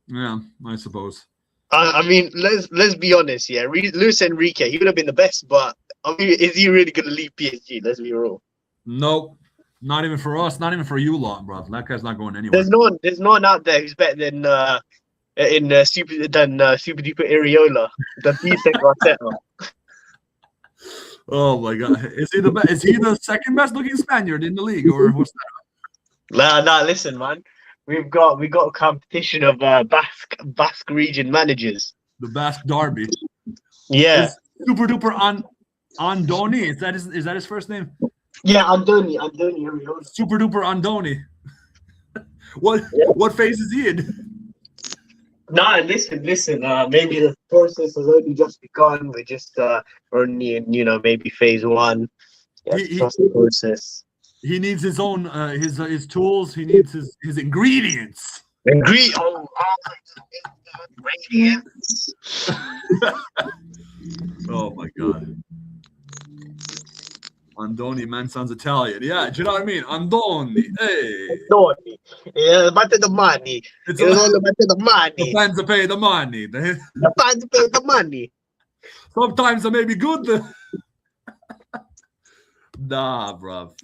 Yeah, I suppose. I mean, let's be honest. Yeah, Luis Enrique, he would have been the best, but I mean, is he really going to leave PSG? Let's be real. Nope. Not even for us. Not even for you lot, bro. That guy's not going anywhere. There's no one out there who's better than Super Duper Areola, the decent Arteta. Oh my god, is he the best? Is he the second best looking Spaniard in the league, or what's that? Nah, listen, man. We got a competition of Basque region managers. The Basque Derby. Yeah. Is Super Duper Andoni. Is that his first name? Yeah, Andoni Areola. Super Duper Andoni. What phase is he in? Nah, listen. Maybe the process has only just begun. We're just only in, maybe phase one. Yeah, trust the process. He needs his own his tools. He needs his ingredients. Ingredients. Oh my god. Andoni, man, sounds Italian. Yeah, do you know what I mean? Andoni, hey. Andoni. Yeah, but the money. It's all about the money. The fans to pay the money. The fans pay the money. Sometimes it may be good. Nah, bruv.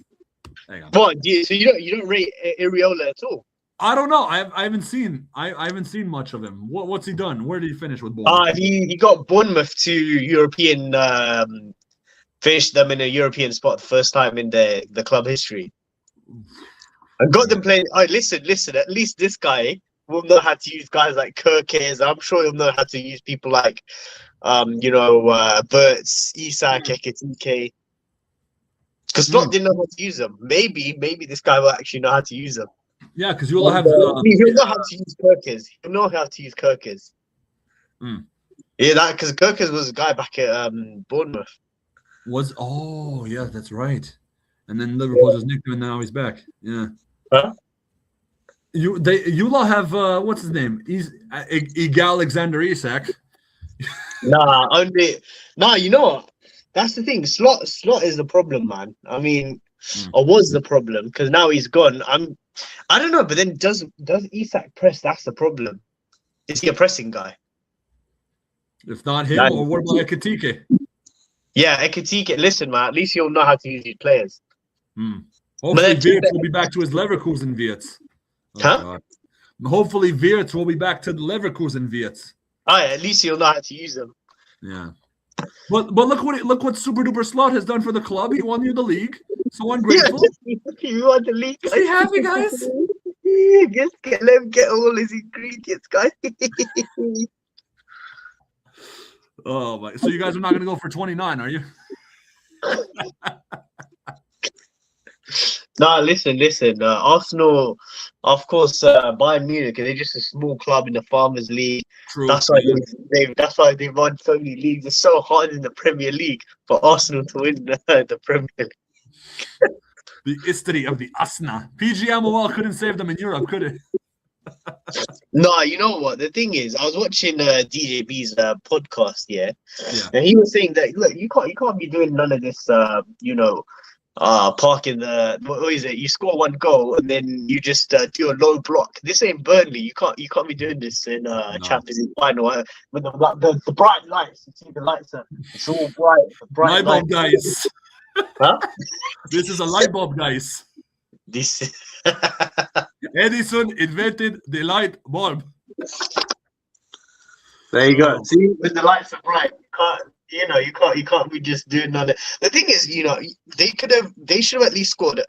Hang on. What? So you don't rate Areola at all? I don't know. I haven't seen much of him. What's he done? Where did he finish with Bournemouth? He got Bournemouth to European. Finished them in a European spot the first time in the club history. And got them playing. Oh, listen. At least this guy will know how to use guys like Kirkes. I'm sure he'll know how to use people like, Bertz, Isak, Ekitike. Because Slot didn't know how to use them. Maybe this guy will actually know how to use them. Yeah, because you'll have. He'll know how to use Kirkes. He'll know how to use Kirkes. Yeah, because Kirkes was a guy back at Bournemouth. Yeah, that's right. And then Liverpool just nicked him, and now he's back. Yeah. Huh? You lot have what's his name? He's Alexander Isak. Nah. You know what? That's the thing. Slot is the problem, man. I mean, or was the problem because now he's gone. I don't know, but then does Isak press? That's the problem. Is he a pressing guy? If not him, or what about Ekitike? Yeah, Ekitike. Listen, man. At least he'll know how to use these players. Hopefully, Wirtz will be back to his Leverkusen Wirtz. Huh? Hopefully, Wirtz will be back to the Leverkusen Wirtz. At least he'll know how to use them. Yeah. But look what Super Duper Slot has done for the club. He won you the league. So ungrateful. He won the league. Stay happy, guys. Just let him get all his ingredients, guys. Oh my! So you guys are not going to go for 29, are you? Nah, listen. Arsenal, of course, Bayern Munich, they're just a small club in the Farmers League. True. That's why they won so many leagues. It's so hard in the Premier League for Arsenal to win the Premier League. The history of the Arsenal. PG MOL couldn't save them in Europe, could it? No, you know what? The thing is, I was watching DJ B's podcast, and he was saying that look, you can't be doing none of this, parking the what is it? You score one goal and then you just do a low block. This ain't Burnley. You can't be doing this in Champions League final with the bright lights. You see the lights are it's all bright. Light bulb, guys. Huh? This is a light bulb, guys. This. Edison invented the light bulb. There you go. See, when the lights are bright, you can't be just doing none of. The thing is, they should have at least scored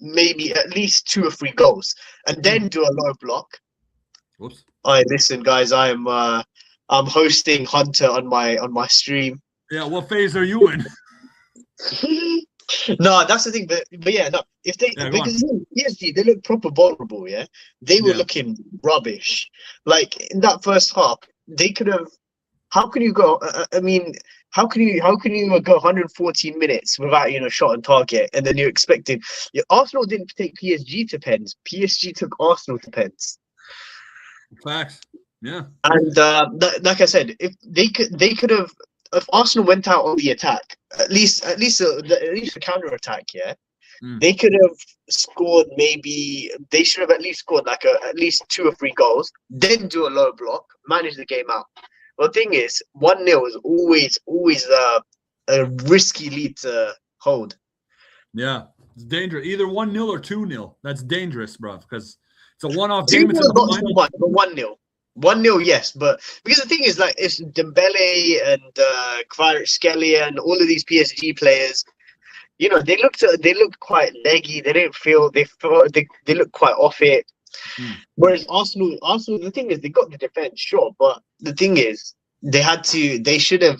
maybe at least 2 or 3 goals, and then do a low block. Whoops. All right, listen, guys, I'm hosting Hunter on my stream. Yeah, what phase are you in? No, that's the thing, but yeah, no. If they because PSG, they look proper vulnerable. Yeah, they were looking rubbish. Like in that first half, they could have. How can you go? How can you go 114 minutes without shot on target, and then you're expecting? Arsenal didn't take PSG to pens. PSG took Arsenal to pens. Facts. Yeah. And like I said, if they could have. If Arsenal went out on the attack, at least the counter attack, they could have scored. Maybe they should have at least scored at least 2 or 3 goals. Then do a low block, manage the game out. Well, the thing is, 1-0 is always a risky lead to hold. Yeah, It's dangerous. Either 1-0 or 2-0. That's dangerous, bro, because it's a one-off game. 2-0 It's in the not so final. much, but 1-0. 1-0, yes, but because the thing is, like, it's Dembele and Kvaratskhelia and all of these PSG players. You know, they looked quite leggy. They didn't feel they looked quite off it. Whereas Arsenal, the thing is, they got the defense, sure, but the thing is, they should have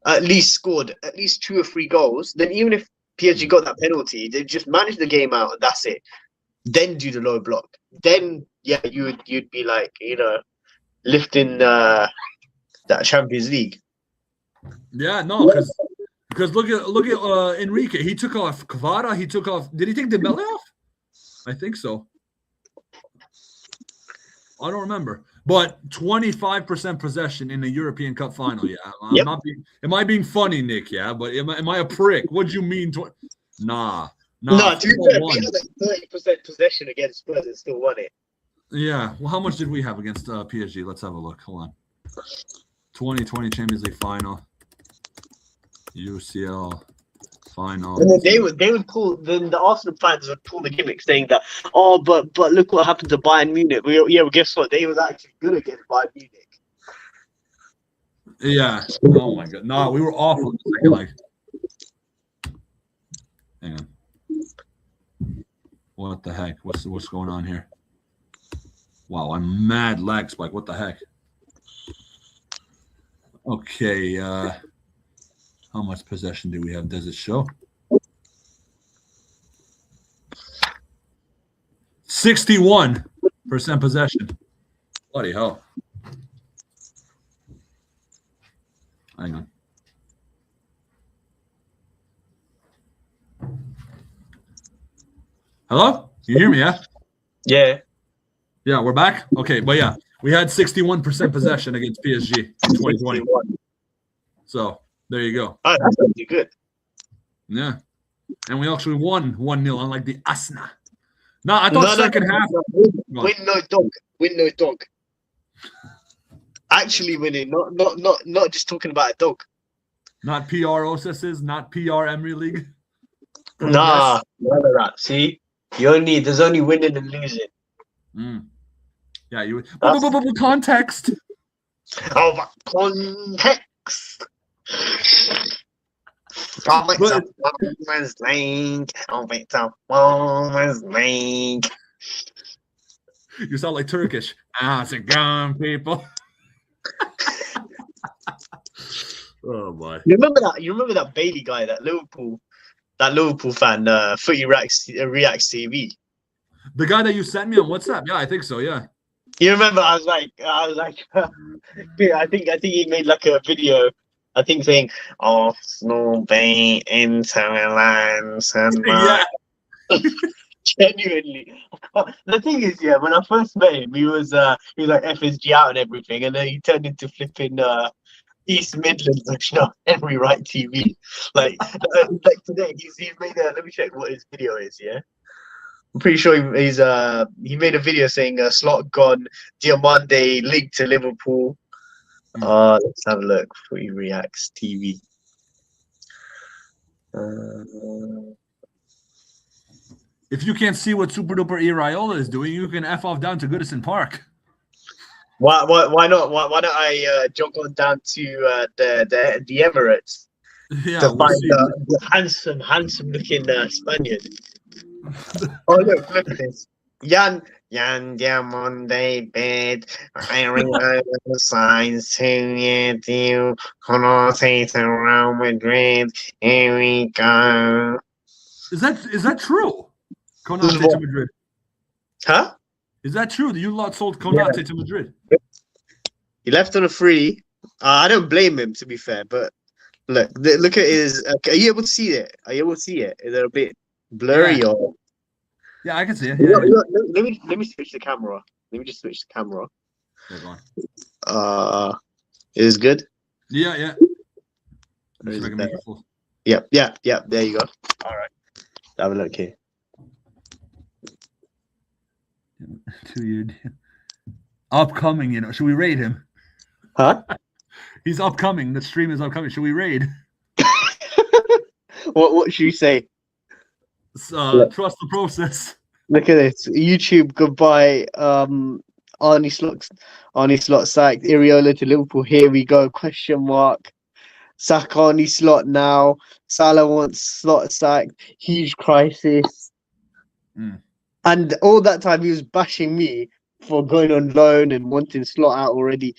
at least scored at least 2 or 3 goals. Then even if PSG got that penalty, they just manage the game out and that's it. Then do the low block. Then yeah, you'd be like, you know, lifting that Champions League. Yeah, no, because look at Enrique. He took off Kvara. He took off. Did he take Dembele off? I think so. I don't remember. But 25% possession in the European Cup final. Yeah, I'm not being. Am I being funny, Nick? Yeah, but am I a prick? What do you mean? Nah. No, to be fair, we had like 30% possession against Spurs and still won it. Yeah. Well, how much did we have against PSG? Let's have a look. Hold on. 2020 Champions League final. UCL final. And then they would pull. Then the Arsenal fans would pull the gimmick, saying that, oh, but look what happened to Bayern Munich. Well, guess what? They was actually good against Bayern Munich. Yeah. Oh my god. No, we were awful. Like, hang on. What the heck? What's going on here? Wow, I'm mad lag spike. What the heck? Okay. How much possession do we have? Does it show? 61% possession. Bloody hell. Hang on. Hello? You hear me, yeah? Yeah. Yeah, we're back? Okay, but yeah, we had 61% possession against PSG in 2020. So, there you go. Oh, that's pretty good. Yeah. And we actually won 1-0, unlike the Asna. No, I thought second half. Win no dog. Actually winning, not just talking about a dog. Not PR OSSs, not PR Emery League. Nah, none of that. See? There's only winning and losing. Yeah, you context. Oh, but context. You sound like Turkish. How's it going, people? Oh boy. You remember that Bailey guy, that Liverpool fan, Footy Reacts TV. The guy that you sent me on WhatsApp. Yeah, I think so. Yeah. You remember? I was like, I think he made like a video. I think saying Arsenal Bay Interlands and Yeah. Genuinely. The thing is, yeah, when I first met him, he was like FSG out and everything, and then he turned into flipping East Midlands, which not every right TV. Like today, he's made a. Let me check what his video is. Yeah, I'm pretty sure he made a video saying slot gone, Diamande linked to Liverpool. Let's have a look. Footy Reacts TV. If you can't see what Super Duper Iraola is doing, you can F off down to Goodison Park. Why not? Why don't I jog on down to the Emirates Yeah, to find the handsome looking Spaniard? Oh look at this. Jan Diamande bed. I remember the signs to you. Connotate around Madrid. Here we go. Is that true? Konate to Madrid. Huh? Is that true that you lot sold Konate to Madrid? He left on a free. I don't blame him, to be fair, but look at his. Are you able to see it? Is it a bit blurry or? Yeah, I can see it. Yeah. Yeah. Let me switch the camera. Let me just switch the camera. Yeah, go on. It is good. Yeah. Yep. There you go. All right. Have a look here. 2 year upcoming. Should we raid him? Huh? He's upcoming. The stream is upcoming. Should we raid? What should you say? Trust the process. Look at this. YouTube goodbye. Arnie Slot sacked. Iriola to Liverpool. Here we go. Question mark. Sack Arnie Slot now. Salah wants Slot sacked. Huge crisis. And all that time he was bashing me for going on loan and wanting Slot out already.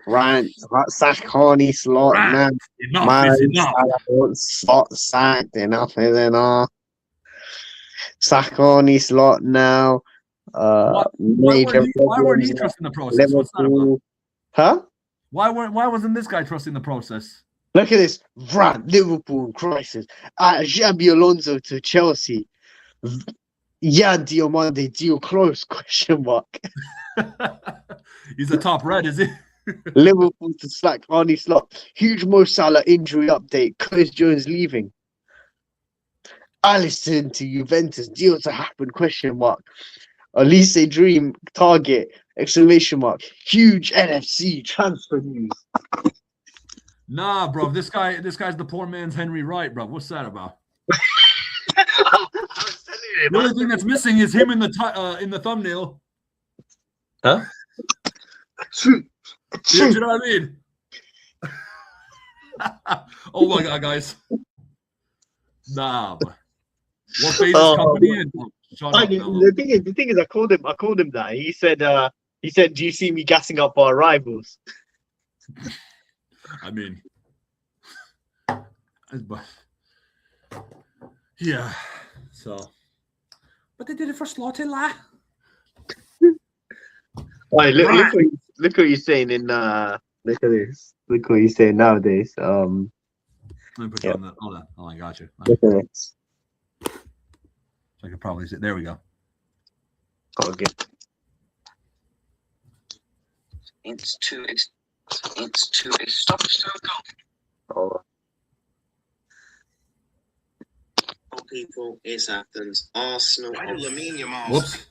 Rant. Sack Arnie Slot now. Enough is enough. Salah wants Slot sacked. Enough is enough. Sack Arnie Slot now. Why weren't he trusting the process? What's that about? Huh? Why wasn't this guy trusting the process? Look at this. Rant. Liverpool crisis. Xabi Alonso to Chelsea. Yeah, Diomande, deal close? Question mark. He's a top red, is he? Liverpool to sack Arnie Slot. Huge Mo Salah injury update. Curtis Jones leaving. Alisson to Juventus. Deal to happen? Question mark. Elise dream target! Exclamation mark. Huge NFC transfer news. Nah, bro. This guy's the poor man's Henry Wright, bro. What's that about? The only thing that's missing is him in the thumbnail. Huh? You know what I mean? Oh my god, guys. Nah. What phase is company in? The thing is, I called him that. He said, do you see me gassing up our rivals? I mean, yeah. So, but they did it for Slotty, la. Right, look what he's saying in. Look at this. Look what he's saying nowadays. Let me put you on that. Hold on. Oh, I got you. Look at this. I could probably say. There we go. Okay. It's to a stop. Oh. People, it's Athens. Arsenal. Whoops.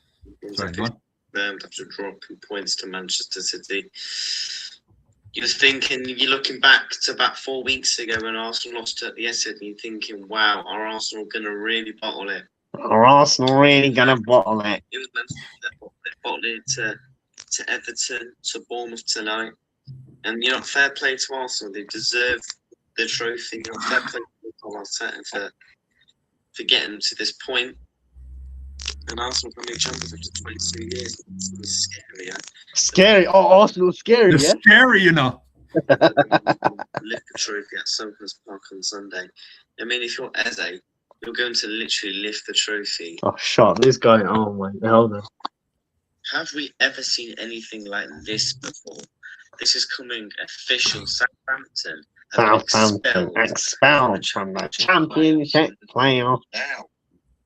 Sorry, go on. Have to drop 2 points to Manchester City. You're looking back to about 4 weeks ago when Arsenal lost at the Etihad, and you're thinking, wow, are Arsenal going to really bottle it? Are Arsenal really going to bottle it? It was meant to bottle it to Everton, to Bournemouth tonight. And, fair play to Arsenal. They deserve the trophy. Fair play to Arteta for getting to this point. And Arsenal Premier Champions after 22 years. It's scary, yeah? Scary. Oh, Arsenal's scary, They're scary, Lift the trophy at Sunderland Park on Sunday. I mean, if you're Eze, you're going to literally lift the trophy. Oh, shut this guy. Oh, my God. Have we ever seen anything like this before? This is coming official. Southampton expelled from the Championship playoff. Now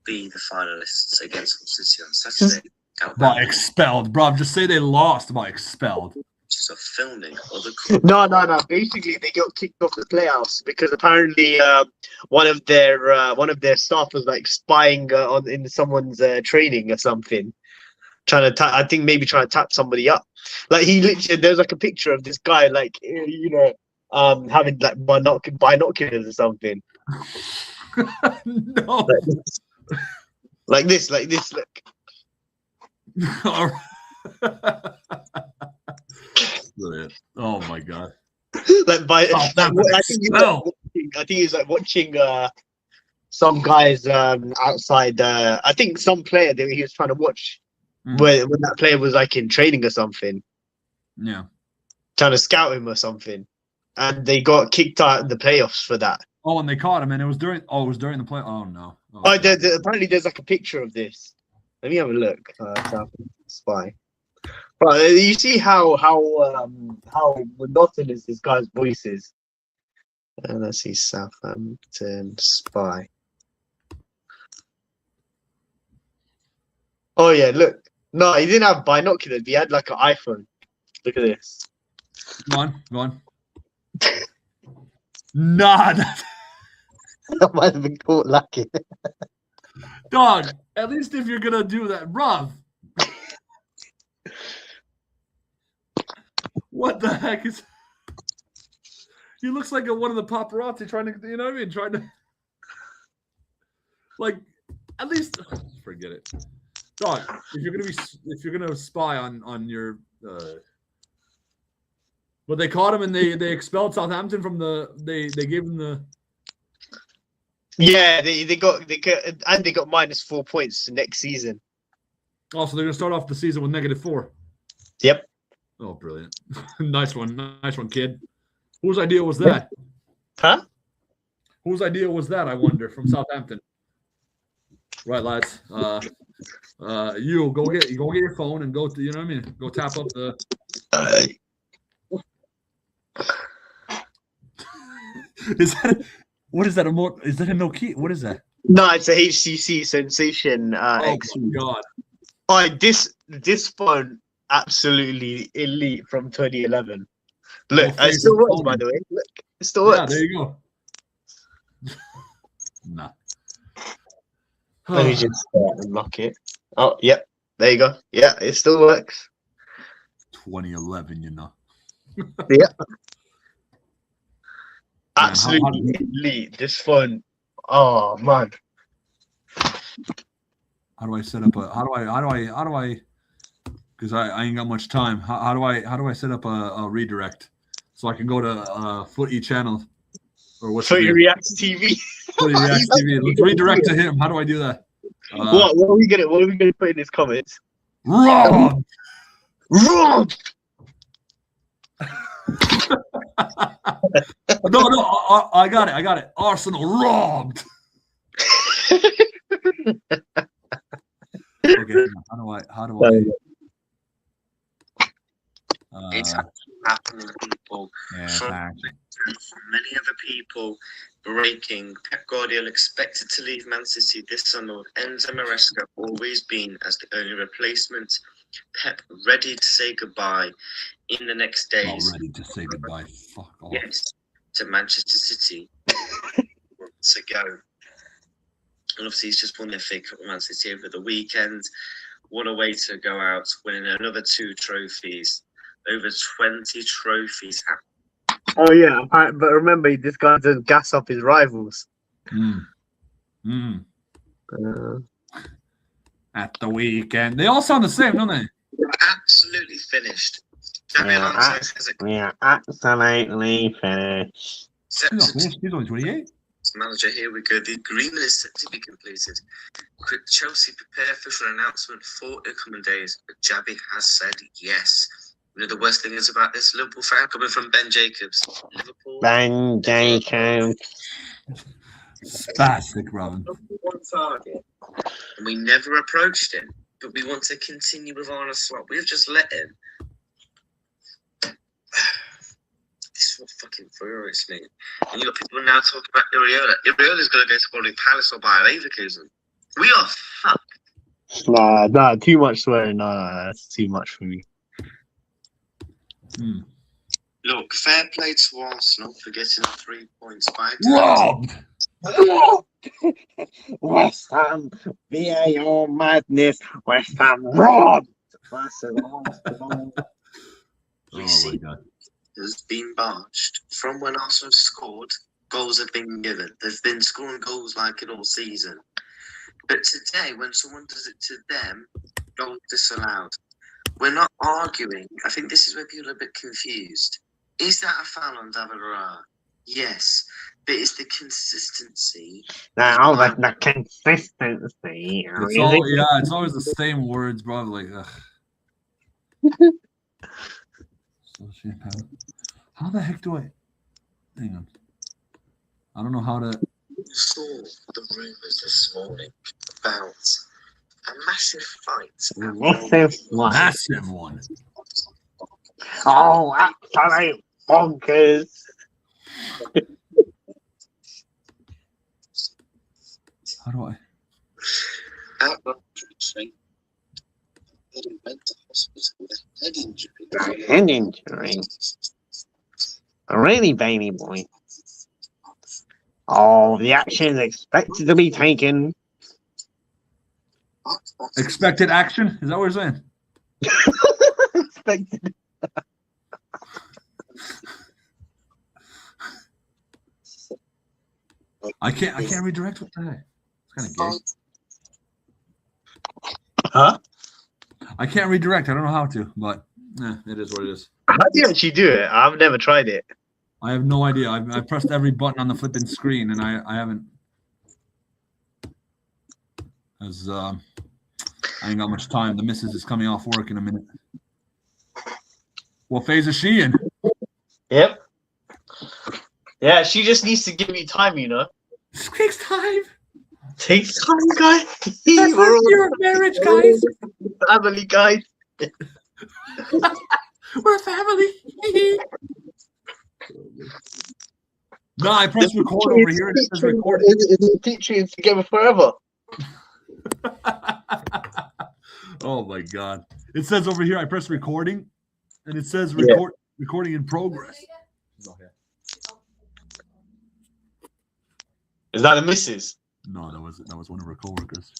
be the finalists against Hull City on Saturday. By expelled, bro. Just say they lost by expelled. Which is a filming of the No. Basically, they got kicked off the playoffs because apparently one of their staff was like spying in someone's training or something, trying to tap somebody up. Like he literally, there's like a picture of this guy like having like binoculars or something. No. Like this, look. Brilliant. Oh my god. I think he was like watching some guys outside. I think some player that he was trying to watch when that player was like in training or something. Yeah. Trying to scout him or something. And they got kicked out in the playoffs for that. Oh, and they caught him, and it was during the play. Oh no. Apparently there's like a picture of this. Let me have a look. Spy. Right, you see how monotonous this guy's voice is. Let's see, Southampton Spy. Oh yeah, look. No, he didn't have binoculars. He had like an iPhone. Look at this. Go on. Nah, That might have been caught lucky. dog. At least if you're gonna do that, bruv. What the heck is? He looks like one of the paparazzi trying to, you know what I mean? Trying to, like, At least forget it. Dog, if you're gonna spy on your but they caught him and they expelled Southampton from they gave him the Yeah, they got -4 points next season. so they're gonna start off the season with -4. Yep. Oh, brilliant. Nice one, kid. Whose idea was that? Huh? Whose idea was that, I wonder, from Southampton? Right, lads. You go get your phone and go to, you know what I mean? Go tap up the Is that what is that? Is that a Nokia? What is that? No, it's a HTC Sensation X. Oh my god! Oh, this phone absolutely elite from 2011. Look, it still works, by the way. Look, it still works. Yeah, there you go. Nah. Let me just unlock it. Oh, yep. There you go. Yeah, it still works. 2011, you know. Yeah. Man, Absolutely elite. This phone. Oh man. How do I set up a? How do I? Because I ain't got much time. How do I set up a redirect so I can go to Footy channel or what's Footy Reacts TV. Footy Reacts TV. Let's redirect to him. How do I do that? What are we gonna put in his comments? Wrong. Wrong. No, I got it. Arsenal robbed. Okay, how do I? It's actually happening, people. Yeah, From many other people, breaking. Pep Guardiola expected to leave Man City this summer. Enzo Maresca always been as the only replacement. Pep ready to say goodbye in the next days. Ready to say goodbye. Fuck off. Yes, to Manchester City. To go. And obviously, he's just won their FA Cup with Man City over the weekend. What a way to go out, winning another 2 trophies. Over 20 trophies. Oh yeah, but remember, this guy doesn't gas up his rivals. At the weekend, they all sound the same, don't they? Absolutely finished. We are absolutely finished. He's only 28. Manager, here we go. The agreement is set to be completed. Could Chelsea prepare official announcement for the coming days? But Javi has said yes. You know the worst thing is about this Liverpool fan coming from Ben Jacobs. Liverpool. Ben Jacobs. Spastic, Robin. One target. And we never approached him, but we want to continue with Arne Slot. We've just let him. This is what fucking infuriates me. And you got people now talking about Iraola. Iraola's going to go to probably Palace or Bayer Leverkusen. We are fucked. Nah, too much swearing. Nah, that's too much for me. Look, fair play to Arsenal for getting 3 points back. Robbed! West Ham, VAR madness. West Ham robbed. We see has been barged from when Arsenal scored. Goals have been given. They've been scoring goals like it all season. But today, when someone does it to them, goals disallowed. We're not arguing. I think this is where people are a bit confused. Is that a foul on David Raya? Yes. But it's the consistency. Now, the consistency. It's always the same words, bro. Like, how the heck do I? Hang on. I don't know how to. You saw the rumours this morning about a massive fight. Massive one. Oh, absolute bonkers. How do I? At the street, he went to hospital with a head injury. Head injury. A really baby boy. Oh, the action is expected to be taken. Expected action? Is that what you're saying? Expected. I can't redirect with that. It's kind of gay. Huh? I can't redirect. I don't know how to, but it is what it is. How do you actually do it? I've never tried it. I have no idea. I pressed every button on the flipping screen, and I haven't. As I ain't got much time. The missus is coming off work in a minute. What phase is she in? Yep. Yeah, she just needs to give me time, you know. This takes time. Takes time, guys. That's first year of marriage, guys. Family, guys. We're a family. No, I pressed record over here and it says record. It'll teach you together forever. Oh my god. It says over here I press recording and it says recording in progress. Is that the missus? No, that was one of her coworkers.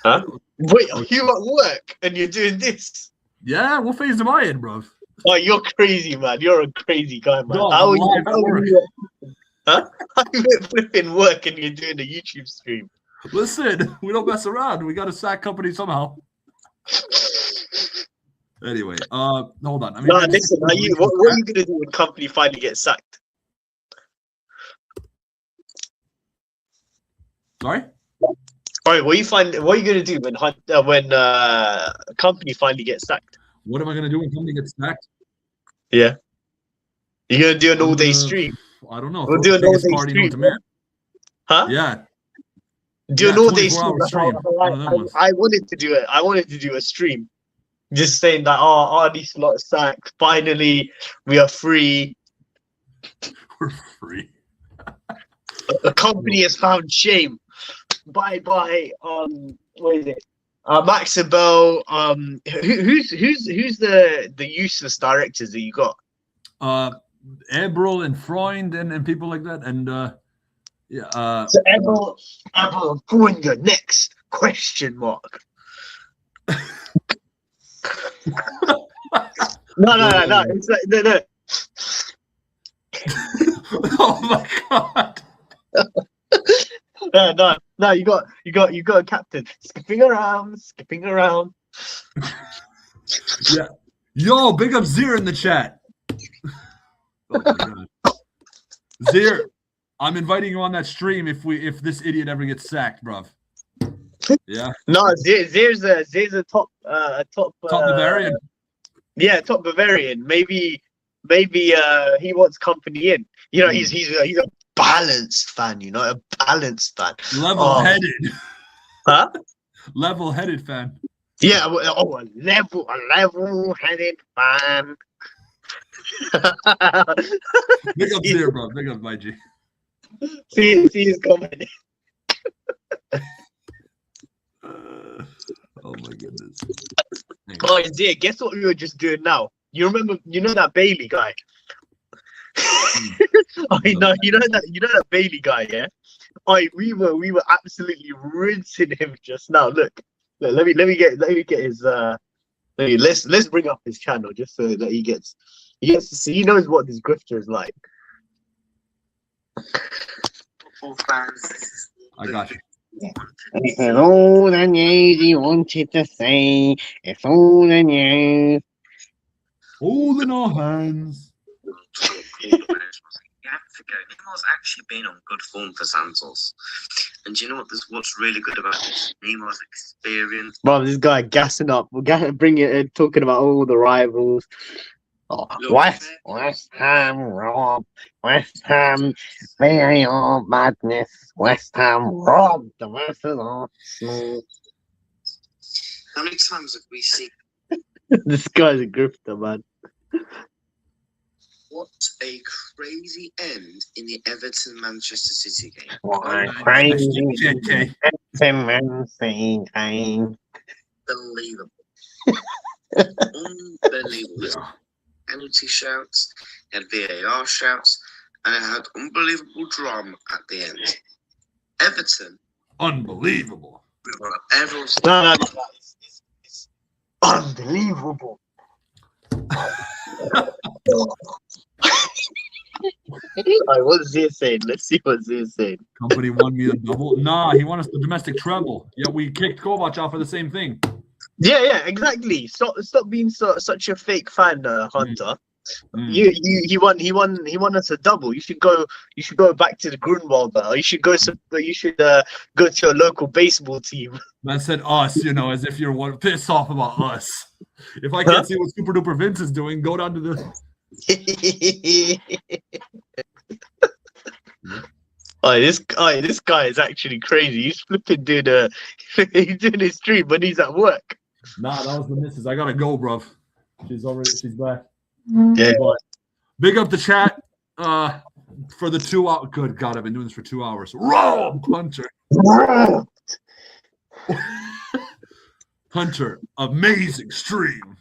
Huh? Wait, are you at work and you're doing this? Yeah, what phase am I in, bro? Oh, you're crazy, man. You're a crazy guy, man. No, How are live at work. Huh? How are you at flipping work and you're doing a YouTube stream? Listen, we don't mess around. We got to sack company somehow. Anyway, hold on. I mean, No, listen. What are you gonna do when company finally gets sacked? Sorry? All right. What are you gonna do when company finally gets sacked? What am I gonna do when company gets sacked? Yeah. You're gonna do an all-day stream. I don't know. We'll do an all-day party stream. known to man. Huh? Yeah. Do an all-day stream. 24-hour stream. One of them ones. I wanted to do it. I wanted to do a stream, just saying that Arnie Slot sacked. Finally, we are free. We're free. The company has found shame. Bye. What is it? Maxabel. Who's the useless directors that you got? Eberl and Freund and people like that, and So Eberl Freund next question mark. No. It's like no. Oh my god. No, you got a captain skipping around. Yeah. Yo, big up Zir in the chat. Oh my god. Zir, I'm inviting you on that stream if this idiot ever gets sacked, bruv. Yeah. No, Zir's a top Top Bavarian. Yeah, top Bavarian. Maybe he wants company in. You know, he's a balanced fan. You know, a balanced fan. Level-headed. Huh? Level-headed fan. Yeah. A level-headed fan. Big up Zir, bro. Big up, my G. See his comment. Oh my goodness. Oh, Zir, guess what we were just doing now? You know that Bailey guy? Oh, you know that Bailey guy, yeah? Oh, we were absolutely rinsing him just now. Look, let me get his let's bring up his channel just so that he gets to see, he knows what this grifter is like. Football fans. I got you. It's all the news you wanted to say. It's all the news. Holding our hands. You have to go. Neymar's actually been on good form for Santos. And do you know what's really good about this? Neymar's experience. Bro, this guy gassing up. We're bringing it, talking about all the rivals. Oh, West Ham, Rob. West Ham, VAR madness. West Ham, Rob. The versus Arsenal. How many times have we seen This guy's a grifter, man. what a crazy end in the Everton-Manchester City game? What a crazy JK. City game. Unbelievable. Unbelievable. Yeah. Penalty shouts, it had VAR shouts, and it had unbelievable drama at the end. Everton, Unbelievable. everyone's No. It's unbelievable. Alright, what's Zia saying? Let's see what Zia's saying. Company won me a double. Nah, he won us the domestic treble. Yeah, we kicked Kovac out for the same thing. Yeah, exactly. Stop being such a fake fan, Hunter. He won us a double. You should go back to the Grunwalder. Or you should go to your local baseball team. Man said us, as if you're one pissed off about us. If I can't see what Super Duper Vince is doing, go down to the. This guy is actually crazy. He's flipping he's doing his stream when he's at work. Nah, that was the missus. I gotta go, bruv. She's back. Yeah. Big up the chat for the 2 hours. Good God, I've been doing this for 2 hours. Rob Hunter. Hunter, amazing stream.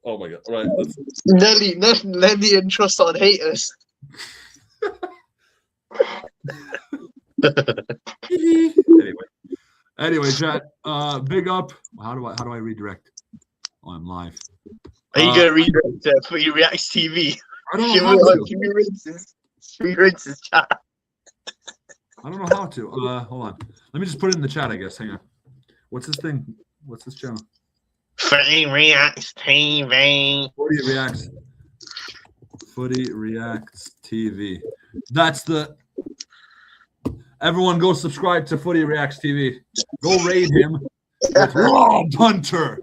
Oh my God! All right, Nelly and Trossard hate us. Anyway, chat. Big up. How do I redirect? Oh, I'm live. Are you gonna redirect Footy Reacts TV? I don't know how to. Give me Rince's chat. I don't know how to. Hold on. Let me just put it in the chat, I guess. Hang on. What's this thing? What's this channel? Footy Reacts TV. Footy Reacts TV. That's the. Everyone go subscribe to Footy Reacts TV. Go raid him with Rob Hunter.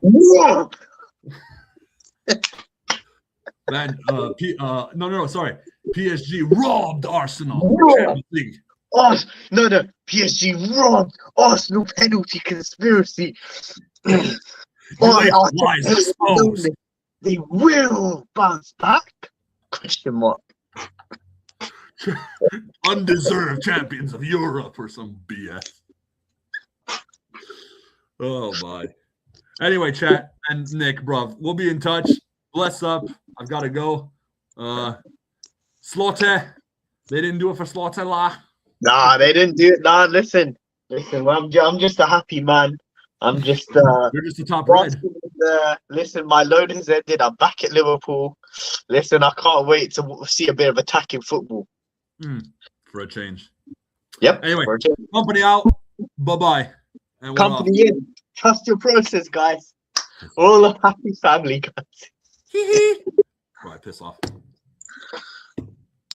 Man, sorry. PSG robbed Arsenal. Champions League. No. PSG robbed Arsenal penalty conspiracy. Lies exposed. They will bounce back? Question mark. Undeserved champions of Europe or some BS. Oh my. Anyway, chat and Nick, bruv, we'll be in touch. Bless up. I've got to go. Slaughter. They didn't do it for Slaughter La. Nah, they didn't do it. Nah, listen. I'm just a happy man. I'm just You're just the top red. Listen, my loan has ended. I'm back at Liverpool. Listen, I can't wait to see a bit of attacking football. For a change. Yep. Anyway, company out. Bye-bye. And company in. Trust your process, guys. All a happy family, guys. Right, piss off.